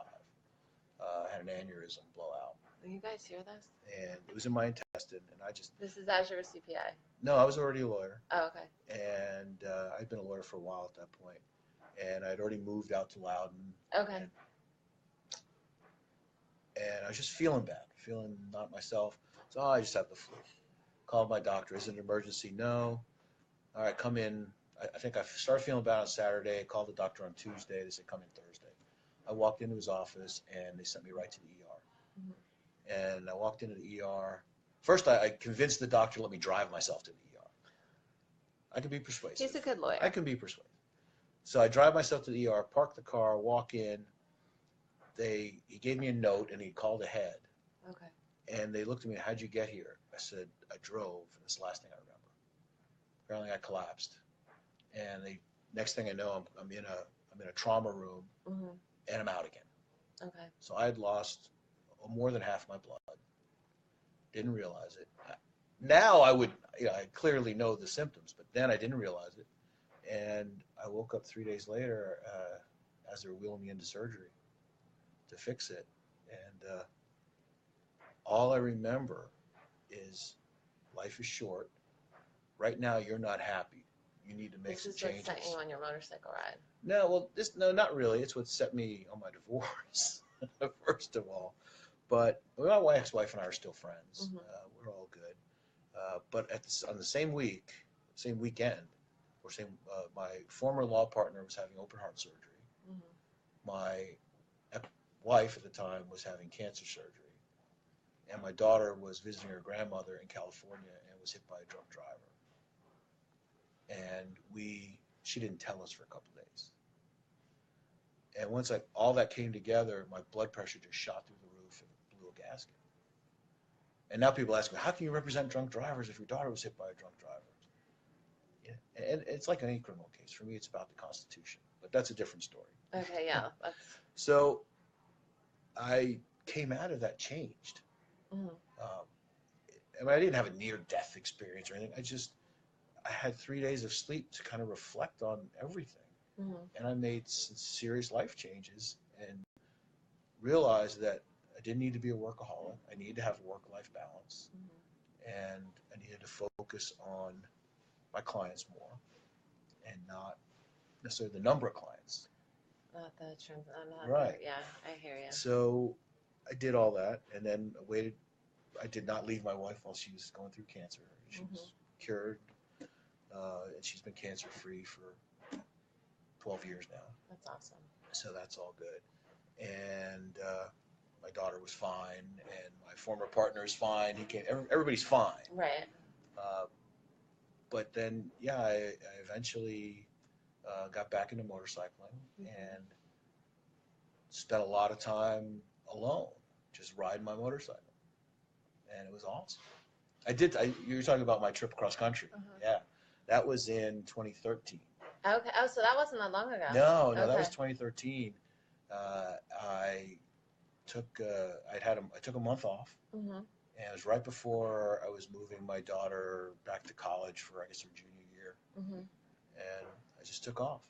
I had an aneurysm blowout, Will you guys hear this? and it was in my intestine, and I just This is as you're a CPI. no, I was already a lawyer, Oh, okay. and I'd been a lawyer for a while at that point, and I'd already moved out to Loudoun, Okay. and I was just feeling bad, feeling not myself. So I just have the flu. Called my doctor. Is it an emergency? No. All right, come in. I think I started feeling bad on Saturday. I called the doctor on Tuesday. They said come in Thursday. I walked into his office and they sent me right to the ER. Mm-hmm. And I walked into the ER. First, I convinced the doctor to let me drive myself to the ER. I can be persuasive. He's a good lawyer. I can be persuasive. So I drive myself to the ER, park the car, walk in. He gave me a note and he called ahead. Okay. And they looked at me, how'd you get here? I said, I drove. And it's the last thing I remember. Apparently I collapsed. And next thing I know, I'm in a trauma room, mm-hmm. and I'm out again. Okay. So I had lost more than half my blood. Didn't realize it. Now I clearly know the symptoms, but then I didn't realize it. And I woke up 3 days later as they were wheeling me into surgery to fix it. And all I remember is life is short. Right now, you're not happy. You need to make some changes. This is what sent you on your motorcycle ride. No, not really. It's what set me on my divorce, first of all. But my ex-wife and I are still friends. Mm-hmm. We're all good. But on the same weekend, my former law partner was having open heart surgery. Mm-hmm. My wife at the time was having cancer surgery. And my daughter was visiting her grandmother in California and was hit by a drunk driver. And she didn't tell us for a couple of days. And once all that came together, my blood pressure just shot through the roof and blew a gasket. And now people ask me, how can you represent drunk drivers if your daughter was hit by a drunk driver? Yeah. And it's like any criminal case. For me, it's about the Constitution. But that's a different story. Okay, yeah. So I came out of that changed. Mm-hmm. I didn't have a near-death experience or anything. I had 3 days of sleep to kind of reflect on everything. Mm-hmm. And I made some serious life changes and realized that I didn't need to be a workaholic. I needed to have a work-life balance. Mm-hmm. And I needed to focus on my clients more and not necessarily the number of clients. Not the trend. Right. Yeah, I hear you. So I did all that and then waited. I did not leave my wife while she was going through cancer. She mm-hmm. was cured. And she's been cancer-free for 12 years now. That's awesome. So that's all good. And my daughter was fine, and my former partner is fine. Everybody's fine. Right. But then, yeah, I eventually got back into motorcycling mm-hmm. and spent a lot of time alone, just riding my motorcycle. And it was awesome. You were talking about my trip across country. Uh-huh. Yeah. That was in 2013. Okay. Oh, so that wasn't that long ago. No, okay. That was 2013. I took a month off, mm-hmm. and it was right before I was moving my daughter back to college for, I guess, her junior year. Mm-hmm. And I just took off,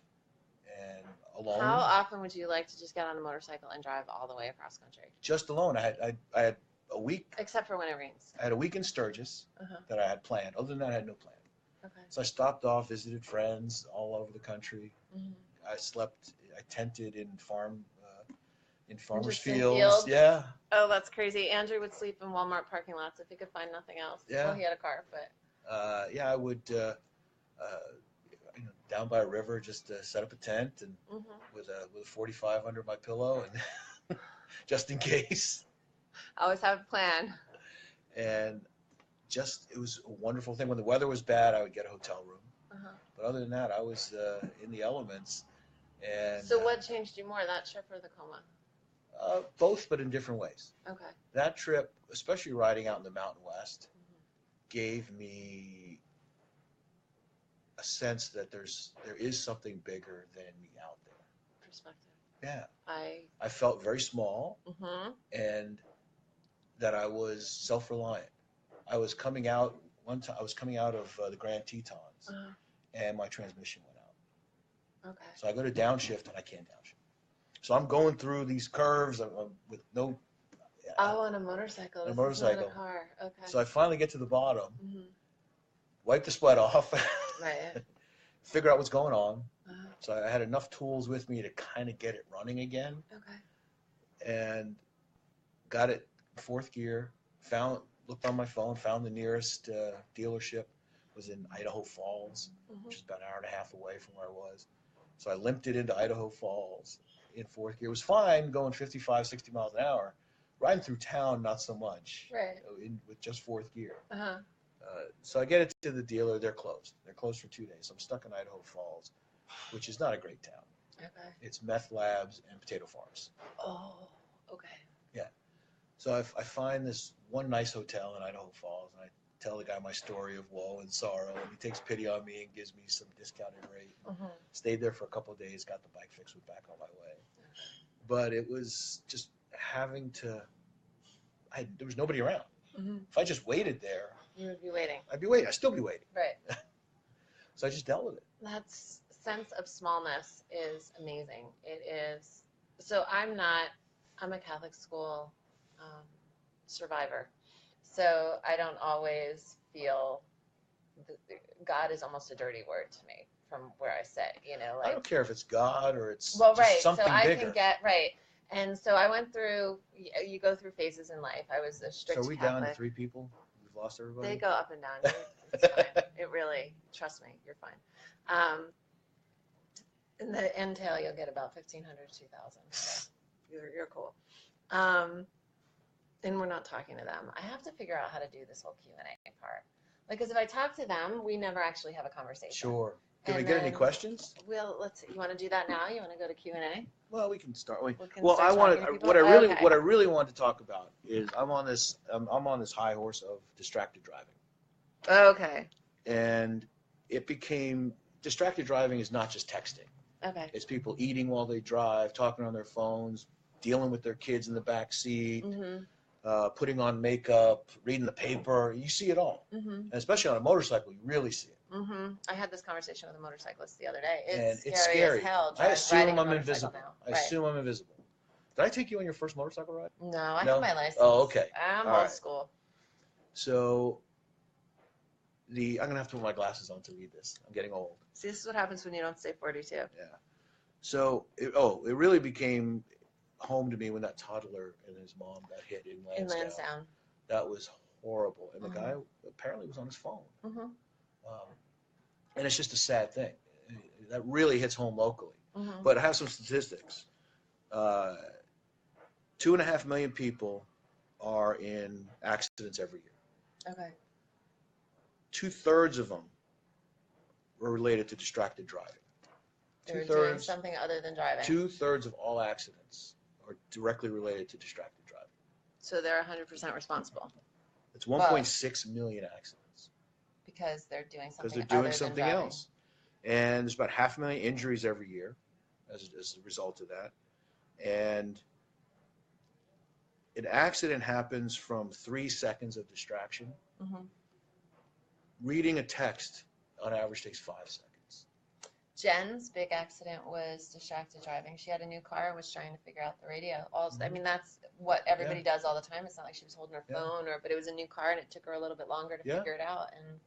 and alone. How often would you like to just get on a motorcycle and drive all the way across country? Just alone. I had a week. Except for when it rains. I had a week in Sturgis uh-huh. that I had planned. Other than that, I had no plan. Okay. So I stopped off, visited friends all over the country. Mm-hmm. I tented in farmers' fields. Yeah. Oh, that's crazy. Andrew would sleep in Walmart parking lots if he could find nothing else. Yeah. Well, he had a car, but. I would down by a river just set up a tent and mm-hmm. with a 45 under my pillow and just in case. Always have a plan. And it was a wonderful thing. When the weather was bad, I would get a hotel room. Uh-huh. But other than that, I was in the elements. And so what changed you more, that trip or the coma? Both, but in different ways. Okay. That trip, especially riding out in the Mountain West, mm-hmm. gave me a a sense that there is something bigger than me out there. Perspective. Yeah. I felt very small, mm-hmm. and that I was self-reliant. I was coming out one time. I was coming out of the Grand Tetons, and my transmission went out. Okay. So I go to downshift, and I can't downshift. So I'm going through these curves with no. On a motorcycle. On a This motorcycle. is not a car. Okay. So I finally get to the bottom, mm-hmm. wipe the sweat off, Right. figure out what's going on. Uh-huh. So I had enough tools with me to kind of get it running again. Okay. And got it fourth gear. Looked on my phone, found the nearest dealership. Was in Idaho Falls, mm-hmm. which is about an hour and a half away from where I was. So I limped it into Idaho Falls in fourth gear. It was fine going 55, 60 miles an hour. Riding through town, not so much. Right. With just fourth gear. Uh-huh. So I get it to the dealer. They're closed. They're closed for 2 days. I'm stuck in Idaho Falls, which is not a great town. Okay. It's meth labs and potato farms. Oh, okay. Yeah. So I find this one nice hotel in Idaho Falls, and I tell the guy my story of woe and sorrow, and he takes pity on me and gives me some discounted rate. Mm-hmm. Stayed there for a couple of days, got the bike fixed, was back on my way. But it was just having to, there was nobody around. Mm-hmm. If I just waited there, you would be waiting. I'd be waiting. I'd still be waiting. Right. So I just dealt with it. That sense of smallness is amazing. It is. So I'm a Catholic school survivor. So I don't always feel, God is almost a dirty word to me from where I sit, I don't care if it's God or it's right. something so I bigger. can get, right. And so I went through, you go through phases in life. I was a strict So are we Catholic. down to 3 people? We've lost everybody? They go up and down. It's fine. It really, trust me, you're fine. In the entail, you'll get about 1,500 to 2,000. So you're cool. And we're not talking to them. I have to figure out how to do this whole Q&A part. Because if I talk to them, we never actually have a conversation. Sure. Did we And get any then questions? let's see. You want to do that now? You want to go to Q&A? Well, we can start. Well, I wanted talking to people? what I Okay. really wanted to talk about is I'm on this high horse of distracted driving. Okay. And it became distracted driving is not just texting. Okay. It's people eating while they drive, talking on their phones, dealing with their kids in the back seat, putting on makeup, reading the paper. You see it all. And especially on a motorcycle, you really see it. I had this conversation with a motorcyclist the other day. It's scary. As hell. I assume I'm invisible. invisible. I assume I'm invisible. Did I take you on your first motorcycle ride? No, I have my license. Oh, okay. I'm All old right. school. So I'm going to have to put my glasses on to read this. I'm getting old. See, this is what happens when you don't stay 42. Yeah. So, it really became home to me when that toddler and his mom got hit in Lansdowne. That was horrible. And the guy apparently was on his phone. And it's just a sad thing. That really hits home locally. But I have some statistics. 2.5 million people are in accidents every year. Okay. 2/3 of them were related to distracted driving. They were doing something other than driving. 2/3 of all accidents are directly related to distracted driving. So they're 100% responsible. It's 1.6 million accidents. Because they're doing something Because they're doing something else. And there's about 500,000 injuries every year as a result of that. And an accident happens from 3 seconds of distraction. Reading a text on average takes 5 seconds. Jen's big accident was distracted driving. She had a new car and was trying to figure out the radio. I mean, that's what everybody does all the time. It's not like she was holding her phone, but it was a new car and it took her a little bit longer to figure it out. And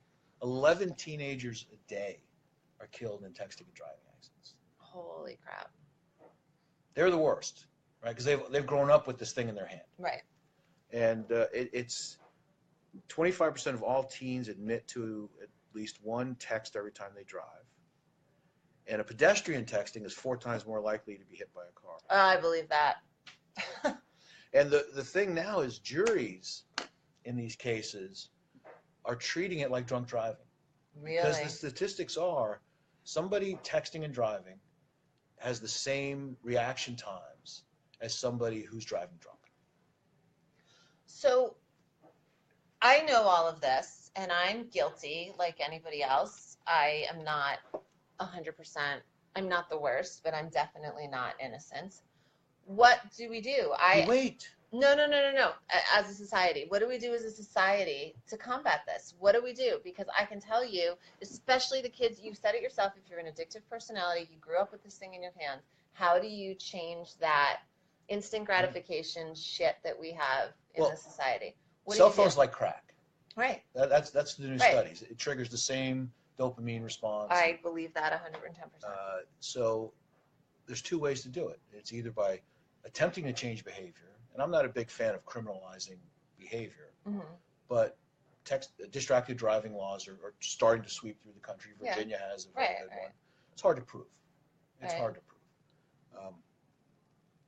11 teenagers a day are killed in texting and driving accidents. Holy crap. They're the worst, right? Because they've grown up with this thing in their hand. Right. And it's 25% of all teens admit to at least one text every time they drive. And a pedestrian texting is 4 times more likely to be hit by a car. I believe that. And the thing now is juries in these cases are treating it like drunk driving. Really? Because the statistics are somebody texting and driving has the same reaction times as somebody who's driving drunk. So I know all of this, and I'm guilty like anybody else. I am not 100%. I'm not the worst, but I'm definitely not innocent. What do we do? You wait. No. As a society, what do we do as a society to combat this? What do we do? Because I can tell you, especially the kids, you said it yourself, if you're an addictive personality, you grew up with this thing in your hands, how do you change that instant gratification shit that we have in the society? What do Cell you do? phones like crack. Right. That's the new studies. It triggers the same dopamine response. I believe that 110%. So there's two ways to do it. It's either by attempting to change behavior, and I'm not a big fan of criminalizing behavior, but distracted driving laws are starting to sweep through the country. Virginia has a very good one. It's hard to prove. It's hard to prove.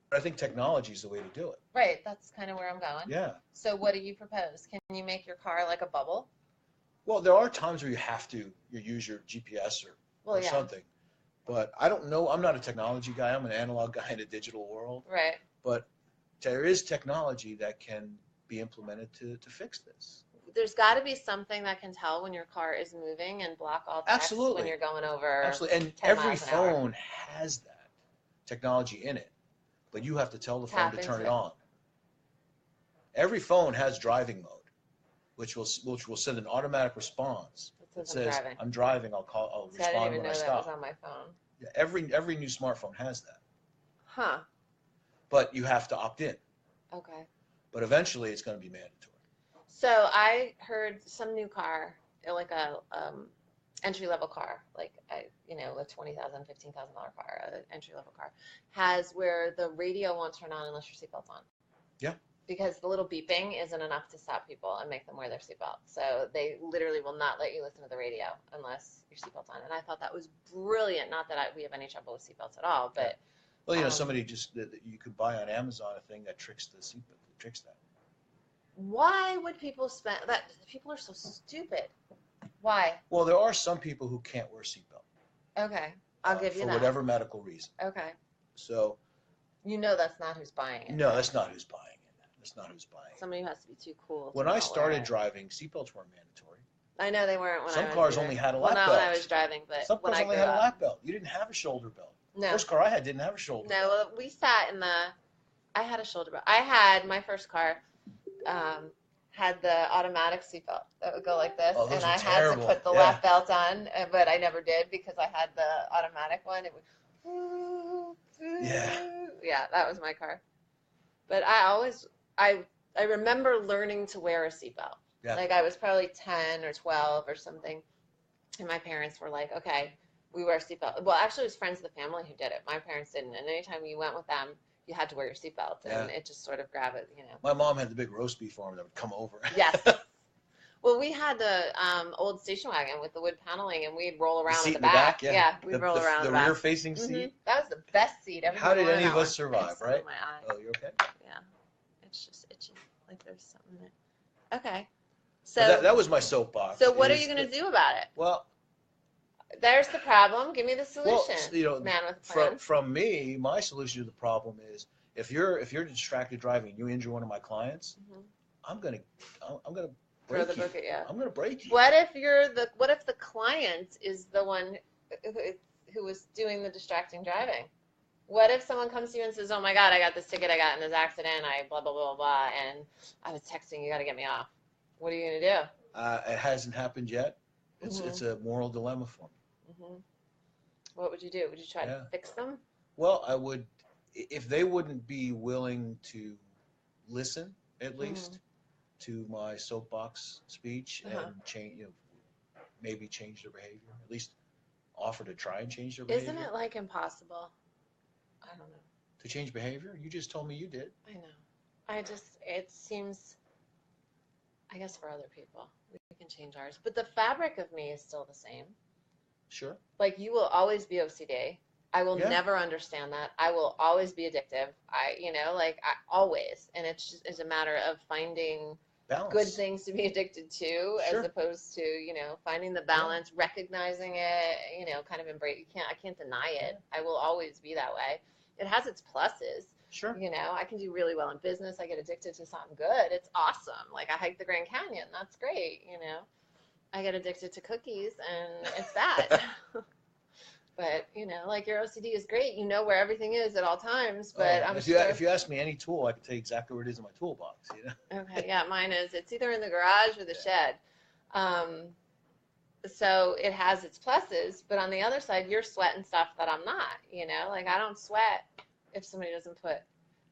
But I think technology is the way to do it. Right, that's kind of where I'm going. Yeah. So what do you propose? Can you make your car like a bubble? Well, there are times where you have to use your GPS or something. But I don't know. I'm not a technology guy. I'm an analog guy in a digital world. Right. But there is technology that can be implemented to fix this. There's got to be something that can tell when your car is moving and block all text when you're going over. Absolutely. And every phone has that technology in it. But you have to tell the phone to turn it on. Every phone has driving mode, which will send an automatic response that says, "I'm driving. I'll respond when I stop." I didn't even know that was on my phone. Yeah, every new smartphone has that. Huh. But you have to opt in. Okay. But eventually, it's going to be mandatory. So I heard some new car, like a entry-level car, like a $20,000, $15,000 car, an entry-level car, has where the radio won't turn on unless your seatbelt's on. Yeah. Because the little beeping isn't enough to stop people and make them wear their seatbelt. So they literally will not let you listen to the radio unless your seatbelt's on. And I thought that was brilliant. Not that we have any trouble with seatbelts at all, but. Well, somebody you could buy on Amazon a thing that tricks the seatbelt, tricks that. Why would people spend that? People are so stupid. Why? Well, there are some people who can't wear seatbelt. Okay, I'll give you that. For whatever medical reason. Okay. So. That's not who's buying it. No, that's not who's buying it. That's not who's buying it. Somebody who has to be too cool. When I started driving, seatbelts weren't mandatory. I know they weren't when I was. Some cars only had a lap belt. Not when I was driving, but some cars only had a lap belt. You didn't have a shoulder belt. No. First car I had didn't have a shoulder belt. No, well, we sat in I had a shoulder belt. I had my first car. Had the automatic seatbelt that would go like this, and I had to put the lap belt on, but I never did because I had the automatic one. It would. Yeah, that was my car. But I remember learning to wear a seatbelt. Yeah. Like I was probably 10 or 12 or something, and my parents were like, "Okay, we wear a seatbelt." Well, actually, it was friends of the family who did it. My parents didn't, and anytime you went with them, you had to wear your seatbelt, and it just sort of grabbed it, My mom had the big roast beef arm that would come over. Yes. Well, we had the old station wagon with the wood paneling, and we'd roll around in the back. Yeah, we'd roll around in the back. The rear-facing seat? That was the best seat. How did any of us survive, right? My eye. Oh, you okay? Yeah. It's just itchy. Like there's something there. Okay. So that was my soapbox. So what are you going to do about it? Well, there's the problem. Give me the solution. Well, man with a plan. From me, my solution to the problem is if you're distracted driving and you injure one of my clients, I'm gonna break the book at you. I'm gonna break you. What if the client is the one who was doing the distracting driving? What if someone comes to you and says, "Oh my God, I got this ticket. I got in this accident. I blah blah blah blah, and I was texting. You got to get me off." What are you gonna do? It hasn't happened yet. It's a moral dilemma for me. What would you do? Would you try to fix them? Well, I would, if they wouldn't be willing to listen, at least, to my soapbox speech and change, maybe change their behavior. At least offer to try and change their behavior. Isn't it like impossible? I don't know. To change behavior? You just told me you did. I know. It seems, I guess for other people, we can change ours. But the fabric of me is still the same. Sure. Like you will always be OCD. I will never understand that. I will always be addictive. I always. And it's a matter of finding balance. Good things to be addicted to, as opposed to, finding the balance, recognizing it, kind of embrace. I can't deny it. I will always be that way. It has its pluses. Sure. I can do really well in business. I get addicted to something good. It's awesome. Like I hiked the Grand Canyon. That's great, I get addicted to cookies, and it's bad. But, you know, like your OCD is great. You know where everything is at all times, but I'm sure. If you ask me any tool, I can tell you exactly where it is in my toolbox, you know? Okay, yeah, mine is. It's either in the garage or the shed. Um, so it has its pluses, but on the other side, you're sweating stuff that I'm not, you know? Like I don't sweat if somebody doesn't put,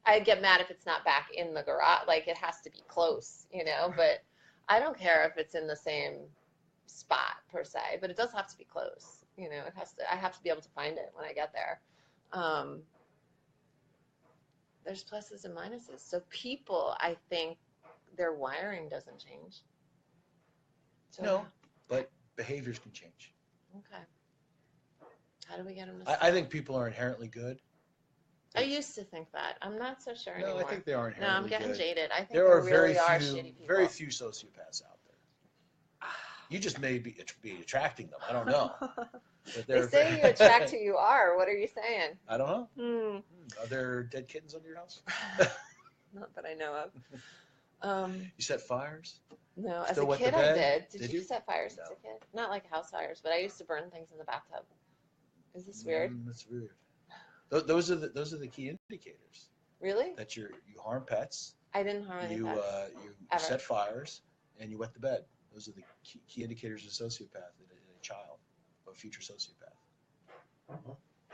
I get mad if it's not back in the garage. Like it has to be close, you know, but I don't care if it's in the same spot per se, but it does have to be close. You know, it has to, I have to be able to find it when I get there. Um, there's pluses and minuses. So people, I think their wiring doesn't change. So, No, but behaviors can change. okay. How do we get them to I think people are inherently good. I used to think that. I'm not so sure No, anymore. I think they are No, inherently I'm getting good. jaded. I think There there really are few, shitty people. very few sociopaths out there. You just may be attracting them. I don't know. But They say you attract who you are. What are you saying? I don't know. Hmm. Are there dead kittens under your house? Not that I know of. You set fires? No, Still as a wet the kid I bed? did. Did you you? set fires as No. a kid? Not like house fires, but I used to burn things in the bathtub. Is this weird? That's weird. Those are the key indicators Really? that you harm pets. I didn't harm any pets. You Ever. set fires and you wet the bed. Those are the key indicators of a sociopath in a child, of a future sociopath.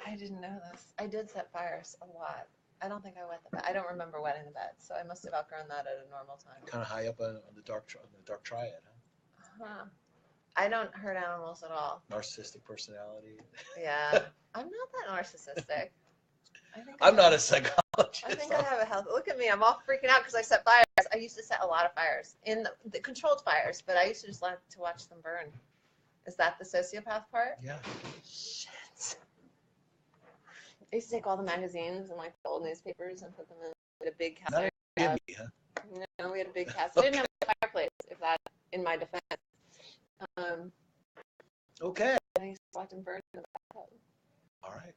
I didn't know this. I did set fires a lot. I don't think I wet the bed. I don't remember wetting the bed, so I must have outgrown that at a normal time. Kind of high up on the dark triad, huh? Huh. I don't hurt animals at all. Narcissistic personality. Yeah. I'm not that narcissistic. I'm not a psychologist. I think I have a health. Look at me. I'm all freaking out because I set fires. I used to set a lot of fires in the controlled fires, but I used to just like to watch them burn. Is that the sociopath part? Yeah. Shit. I used to take all the magazines and like the old newspapers and put them in a big cast iron. Not me, huh? No, we had a big cast. We didn't have a fireplace, if that, in my defense. Okay. I used to watch them burn in the bathtub. All right.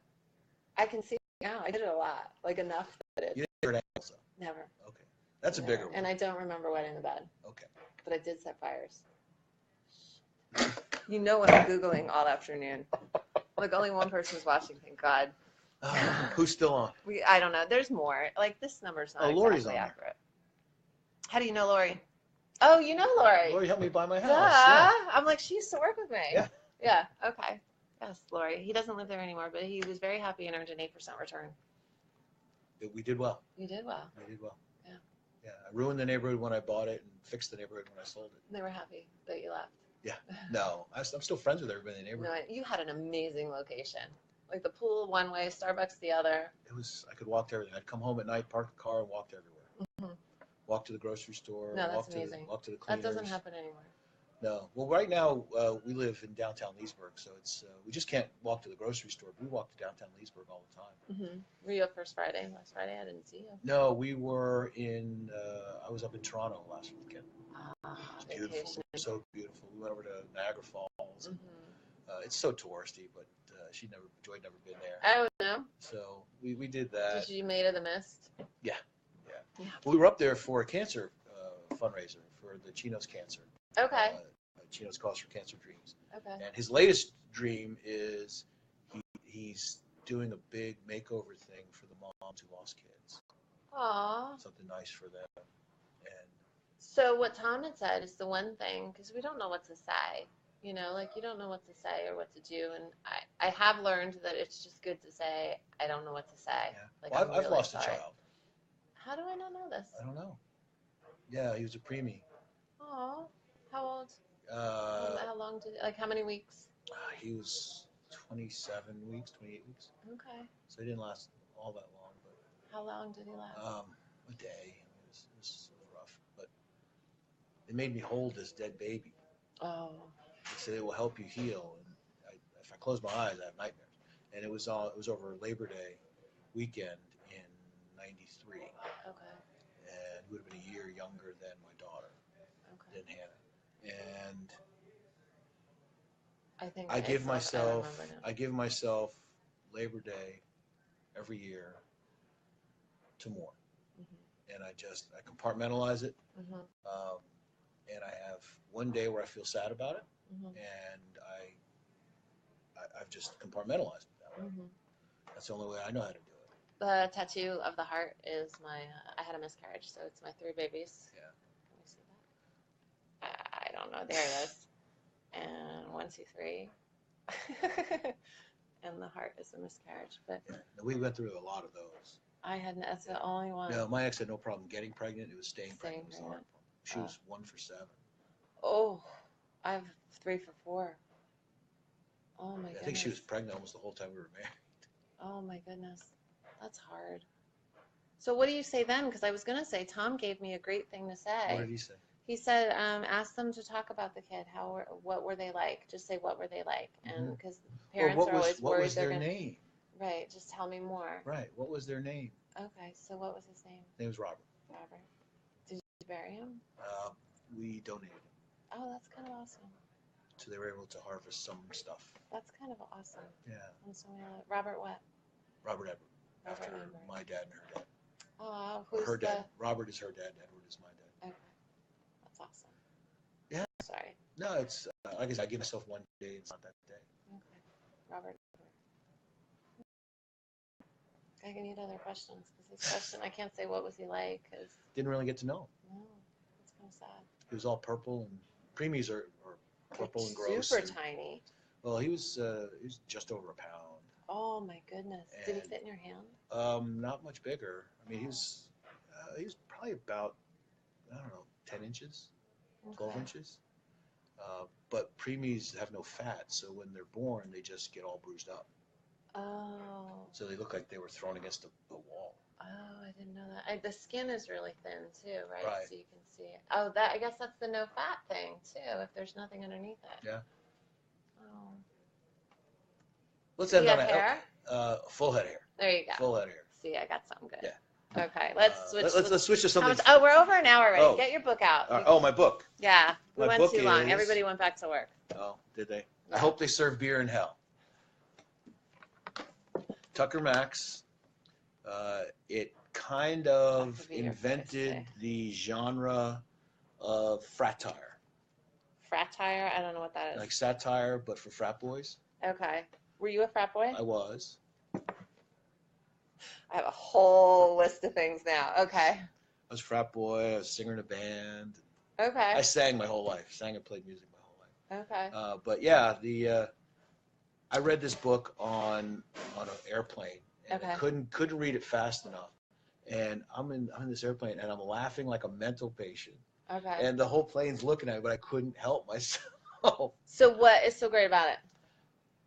I can see now. I did it a lot, like enough that it. You didn't hurt animals, though. Never. Okay. That's a Never. bigger one. And I don't remember wetting the bed. Okay. But I did set fires. You know what I'm Googling all afternoon. Like only one person's watching, thank God. Who's still on? I don't know. There's more. Like this number's not Lori's exactly on accurate. How do you know Lori? Oh, you know Lori. Lori helped me buy my house. Duh. Yeah. I'm like, she used to work with me. Yeah. Yeah. Okay. Yes, Lori. He doesn't live there anymore, but he was very happy and earned an 8% return. We did well. You did well. We did well. Yeah. Yeah. I ruined the neighborhood when I bought it and fixed the neighborhood when I sold it. They were happy that you left. Yeah. No, I'm still friends with everybody in the No, neighborhood. you had an amazing location. Like the pool one way, Starbucks the other. I could walk to everything. I'd come home at night, park the car, and walk to everywhere. Mm-hmm. Walk to the grocery store. No, that's walk amazing. Walk to the That cleaners. doesn't happen anymore. No. Well, right now we live in downtown Leesburg, so it's we just can't walk to the grocery store. We walk to downtown Leesburg all the time. Mm-hmm. Were you up Last Friday? I didn't see you. No, we were in. I was up in Toronto last weekend. It's beautiful. Vacation. So beautiful. We went over to Niagara Falls. Mm-hmm. It's so touristy, but Joy had never been there. Oh no. So we did that. Did you Maid of the Mist? Yeah. We were up there for a cancer fundraiser for the Chino's cancer. Okay. Chino's Cause for Cancer Dreams. Okay. And his latest dream is he's doing a big makeover thing for the moms who lost kids. Aww. Something nice for them. And So what Tom had said is the one thing, because we don't know what to say. You know, like you don't know what to say or what to do. And I have learned that it's just good to say, I don't know what to say. yeah. Like, Well, I'm I've really lost sorry. a child. How do I not know this? I don't know. Yeah, he was a preemie. Aw. How old? Uh, How long did, like how many weeks? he was 27 weeks, 28 weeks. Okay. So he didn't last all that long, but How long did he last? a day. It was rough, but it made me hold this dead baby. Oh. It said it will help you heal. And if I close my eyes, I have nightmares. And it was over Labor Day weekend in '93, Okay. and he would have been a year younger than my daughter, Okay. than Hannah. And I think I give myself remember now. Labor Day every year to mourn, Mhm. and I compartmentalize it. Mhm. And I have one day where I feel sad about it, Mm-hmm. and I've just compartmentalized it that way. Mm-hmm. That's the only way I know how to do it. The tattoo of the heart is my. I had a miscarriage, so it's my 3 babies. Yeah. Can we see that? I don't know. There it is. And 1, 2, 3. And the heart is a miscarriage, but Yeah. Now, we went through a lot of those. I had. That's the only one. No, my ex had no problem getting pregnant. It was staying pregnant. Was the hard pregnant. problem. She was 1 for 7. Oh, I have 3 for 4. Oh my goodness. I think she was pregnant almost the whole time we were married. Oh my goodness. That's hard. So what do you say then? Because I was going to say, Tom gave me a great thing to say. What did he say? He said, ask them to talk about the kid. What were they like? Just say, what were they like? And because parents are always what worried was they're their going to. name? Right. Just tell me more. Right. What was their name? Okay. So what was his name? His name was Robert. Robert. Did you bury him? We donated him. Oh, that's kind of awesome. So they were able to harvest some stuff. That's kind of awesome. Yeah. And so Robert what? Robert Edward. Robert After Edward. my dad and her dad. Oh, Or who's her the? dad. Robert is her dad. Edward is my dad. Okay. That's awesome. Yeah. Sorry. No, it's like I said, I give myself one day. It's not that day. Okay. Robert. I need other questions because this question I can't say what was he like because Didn't really get to know him. no, it's kind of sad. He was all purple and preemies are purple and gross. Super tiny. Well, he was just over a pound. Oh my goodness! Did he And- fit in your hand? Not much bigger. I mean, he was probably about, I don't know, 10 inches, 12 Okay. inches. But preemies have no fat, so when they're born, they just get all bruised up. Oh. So they look like they were thrown against a wall. Oh, I didn't know that. The skin is really thin too, right? Right. So you can see it. Oh, I guess that's the no fat thing too. If there's nothing underneath it. Yeah. Oh. Let's Do end you on have hair? full head of hair. There you go. Full head of hair. See, I got something good. Yeah. Okay, let's switch. Let's switch to How something. much? Oh, we're over an hour already. Oh. Get your book out. My book. Yeah, we My went book too long. is- Everybody went back to work. Oh, did they? Yeah. I hope they serve beer in hell. Tucker Max. It kind That of could be your invented Thursday. the genre of fratire, Fratire? I don't know what that is. like satire, but for frat boys. Okay. Were you a frat boy? I was. I have a whole list of things now. Okay. I was a frat boy. I was a singer in a band. Okay. I sang my whole life. Sang and played music my whole life. Okay. But yeah, I read this book on an airplane, and I Okay. couldn't read it fast enough. And I'm in this airplane, and I'm laughing like a mental patient. Okay. And the whole plane's looking at me, but I couldn't help myself. So what is so great about it?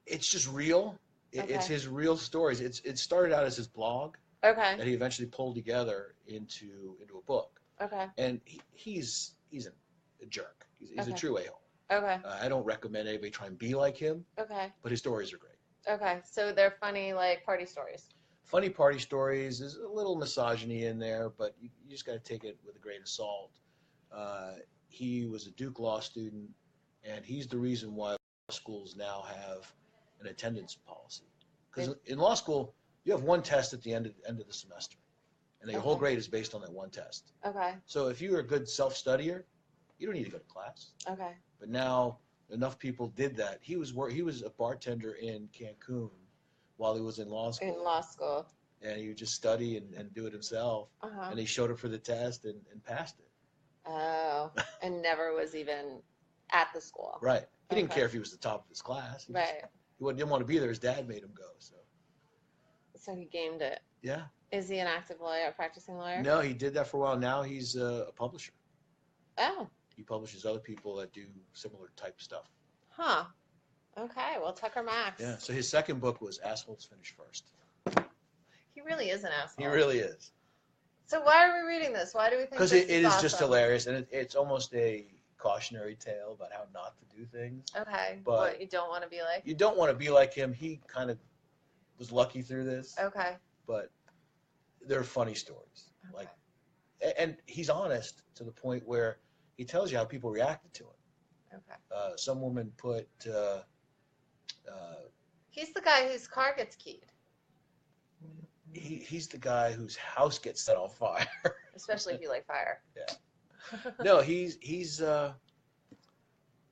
It's just real. It's Okay. his real stories. It started out as his blog Okay. that he eventually pulled together into a book. Okay. And he's a jerk. He's a Okay. true a-hole. Okay. I don't recommend anybody try and be like him, Okay. but his stories are great. Okay. So they're funny, like party stories. Funny party stories. There's a little misogyny in there, but you just got to take it with a grain of salt. He was a Duke law student, and he's the reason why law schools now have an attendance policy. Because in law school, you have one test at the end of the semester, and your whole Okay. grade is based on that one test. Okay. So if you're a good self-studier, you don't need to go to class. Okay. But now enough people did that. He was a bartender in Cancun while he was in law school. In law school. And he would just study and do it himself. Uh-huh. And he showed up for the test and passed it. Oh. And never was even at the school. Right. He didn't Okay. care if he was the top of his class. He Right. didn't want to be there. His dad made him go. So So he gamed it. yeah. Is he an active lawyer, a practicing lawyer? No, he did that for a while. Now he's a publisher. Oh. He publishes other people that do similar type stuff. Huh. Okay. Well, Tucker Max. Yeah. So his second book was Assholes Finish First. He really is an asshole. He really is. So why are we reading this? Why do we think Because this it is awesome? just hilarious, and it's almost a cautionary tale about how not to do things. Okay. But- What you don't want to be like? You don't want to be like him. He kind of was lucky through this, Okay. but they're funny stories. Okay. Like, and he's honest to the point where he tells you how people reacted to him. Okay. Some woman put, He's the guy whose car gets keyed, he's the guy whose house gets set on fire. especially if you like fire. Yeah. No, he's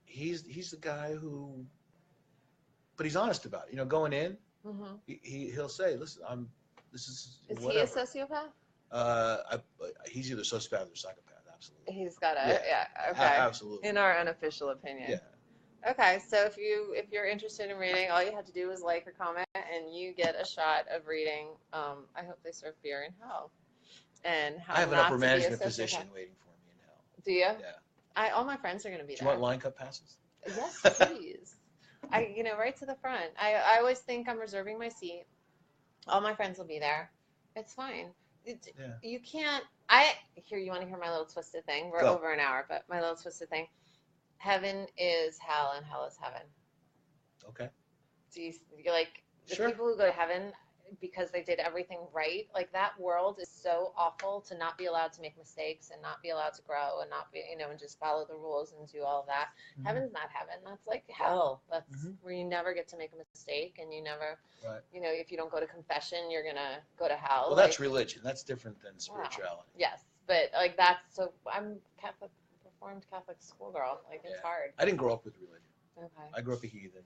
he's the guy who, but he's honest about it. You know, going in, Mm-hmm. he'll say, "Listen, this is Is he a whatever." sociopath? He's either sociopath or psychopath. Absolutely. He's got a Yeah. okay. Absolutely. In our unofficial opinion. Yeah. Okay, so if you're interested in reading, all you have to do is like or comment, and you get a shot of reading. I hope they serve beer in hell, and how I have an not upper to be a management sociopath. position waiting for me in hell. Do you? Yeah. All my friends are going to be Do you there. want line cut passes? Yes, please. Right to the front. I always think I'm reserving my seat. All my friends will be there. It's fine. You can't. You want to hear my little twisted thing? We're over an hour, but my little twisted thing. Heaven is hell, and hell is heaven. Okay. Do you like the Sure. people who go to heaven because they did everything right? Like that world is so awful to not be allowed to make mistakes and not be allowed to grow and not be, and just follow the rules and do all of that. Mm-hmm. Heaven's not heaven. That's like hell. That's where you never get to make a mistake and you never, if you don't go to confession, you're gonna go to hell. Well, that's religion. That's different than spirituality. Wow. Yes, but so I'm Catholic. Reformed Catholic schoolgirl. Like it's hard. I didn't grow up with religion. Okay. I grew up a heathen.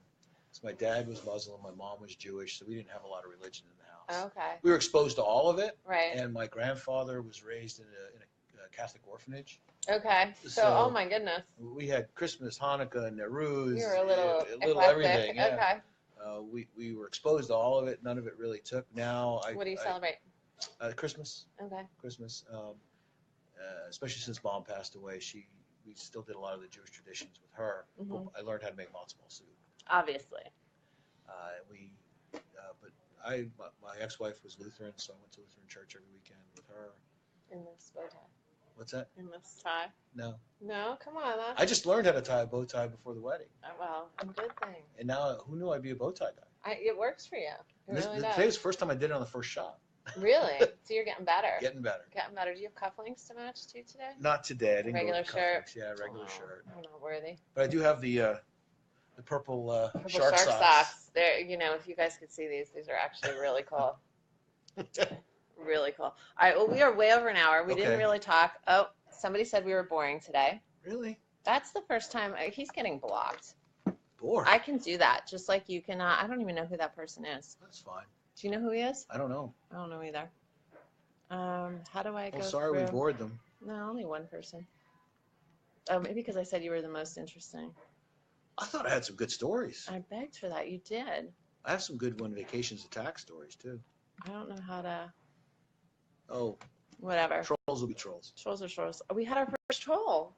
So my dad was Muslim, my mom was Jewish, so we didn't have a lot of religion in the house. Okay. We were exposed to all of it. Right. And my grandfather was raised in a Catholic orphanage. Okay. So oh my goodness. We had Christmas, Hanukkah, and Nowruz. You were a little everything. Yeah. Okay. We were exposed to all of it. None of it really took. Now what do you celebrate? Christmas. Okay. Christmas. Especially since Mom passed away, we still did a lot of the Jewish traditions with her. Mm-hmm. I learned how to make matzo ball soup. Obviously. My ex-wife was Lutheran, so I went to Lutheran church every weekend with her. In this bow tie. What's that? In this tie. No. No, come on. I just learned how to tie a bow tie before the wedding. Well, a good thing. And now, who knew I'd be a bow tie guy? It works for you. Today was the first time I did it on the first shot. Really? So you're getting better. Getting better. Do you have cufflinks to match too today? Not today. I didn't regular go with shirt. Yeah, regular shirt. I'm not worthy. But I do have the purple shark socks. There, if you guys could see these are actually really cool. Really cool. All right. Well, we are way over an hour. We didn't really talk. Oh, somebody said we were boring today. Really? That's the first time. He's getting blocked. Bored. I can do that, just like you can. I don't even know who that person is. That's fine. Do you know who he is? I don't know. I don't know either. How do I go sorry we bored them. No, only one person. Oh, maybe because I said you were the most interesting. I thought I had some good stories. I begged for that. You did. I have some good when vacations attack stories, too. I don't know how to. Oh. Whatever. Trolls will be trolls. Trolls are trolls. We had our first troll.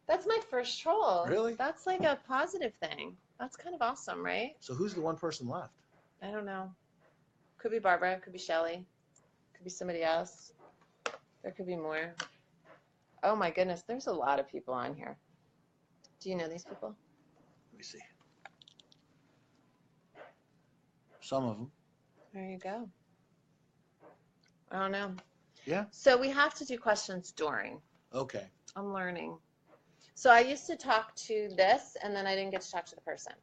That's my first troll. Really? That's like a positive thing. That's kind of awesome, right? So who's the one person left? I don't know. Could be Barbara. Could be Shelly. Could be somebody else. There could be more. Oh my goodness. There's a lot of people on here. Do you know these people? Let me see. Some of them. There you go. I don't know. Yeah. So we have to do questions during. Okay. I'm learning. So I used to talk to this, and then I didn't get to talk to the person.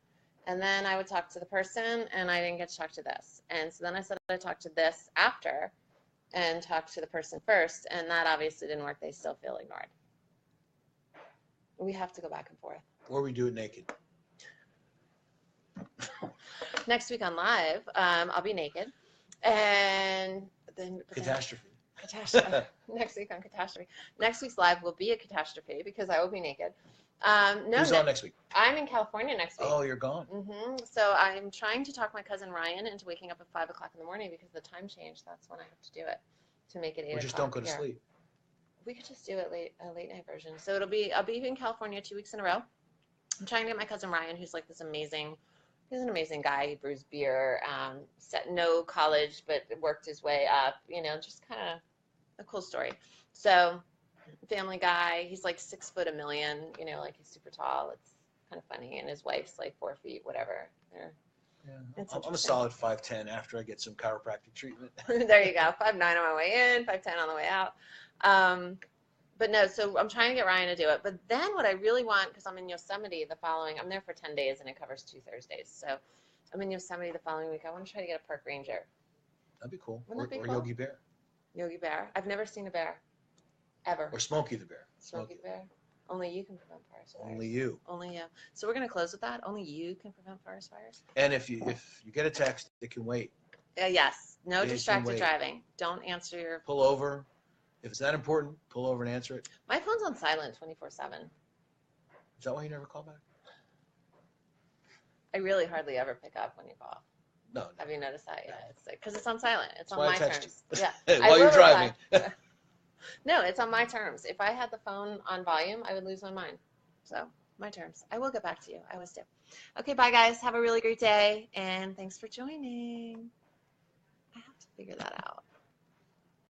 And then I would talk to the person, and I didn't get to talk to this. And so then I said I'd talk to this after and talk to the person first, and that obviously didn't work. They still feel ignored. We have to go back and forth. Or we do it naked. Next week on Live, I'll be naked. And then... Catastrophe. Catastrophe. Next week on Catastrophe. Next week's Live will be a catastrophe because I will be naked. Who's on next week? I'm in California next week. Oh, you're gone. Mm-hmm. So I'm trying to talk my cousin Ryan into waking up at 5 o'clock in the morning because the time change. That's when I have to do it to make it 8 o'clock. Or just don't go to sleep. We could just do it a late night version. So I'll be in California 2 weeks in a row. I'm trying to get my cousin Ryan, who's like this amazing. He's an amazing guy. He brews beer. Set no college, but worked his way up. Just kind of a cool story. So. Family guy. He's like 6 foot a million, like he's super tall. It's kind of funny. And his wife's like 4 feet, whatever. Yeah. I'm a solid 5'10" after I get some chiropractic treatment. There you go. 5'9" on my way in, 5'10" on the way out. But no, so I'm trying to get Ryan to do it. But then what I really want, because I'm in Yosemite I'm there for 10 days and it covers 2 Thursdays. So I'm in Yosemite the following week. I want to try to get a park ranger. That'd be cool. Wouldn't that be or cool? Yogi Bear. Yogi Bear. I've never seen a bear. Ever. Or Smokey the Bear. Smokey the Bear. Only you can prevent forest fires. Only you. Only you. So we're going to close with that. Only you can prevent forest fires. And if you get a text, it can wait. Yes. No It can distracted wait. driving. Don't answer your. Pull over. If it's that important, pull over and answer it. My phone's on silent 24/7. Is that why you never call back? I really hardly ever pick up when you call. No. Have you noticed that yet? It's because it's on silent. It's That's on why I my text terms. you. Yeah. While you're driving. No, it's on my terms. If I had the phone on volume, I would lose my mind. So, my terms. I will get back to you. I always do. Okay, bye guys. Have a really great day, and thanks for joining. I have to figure that out.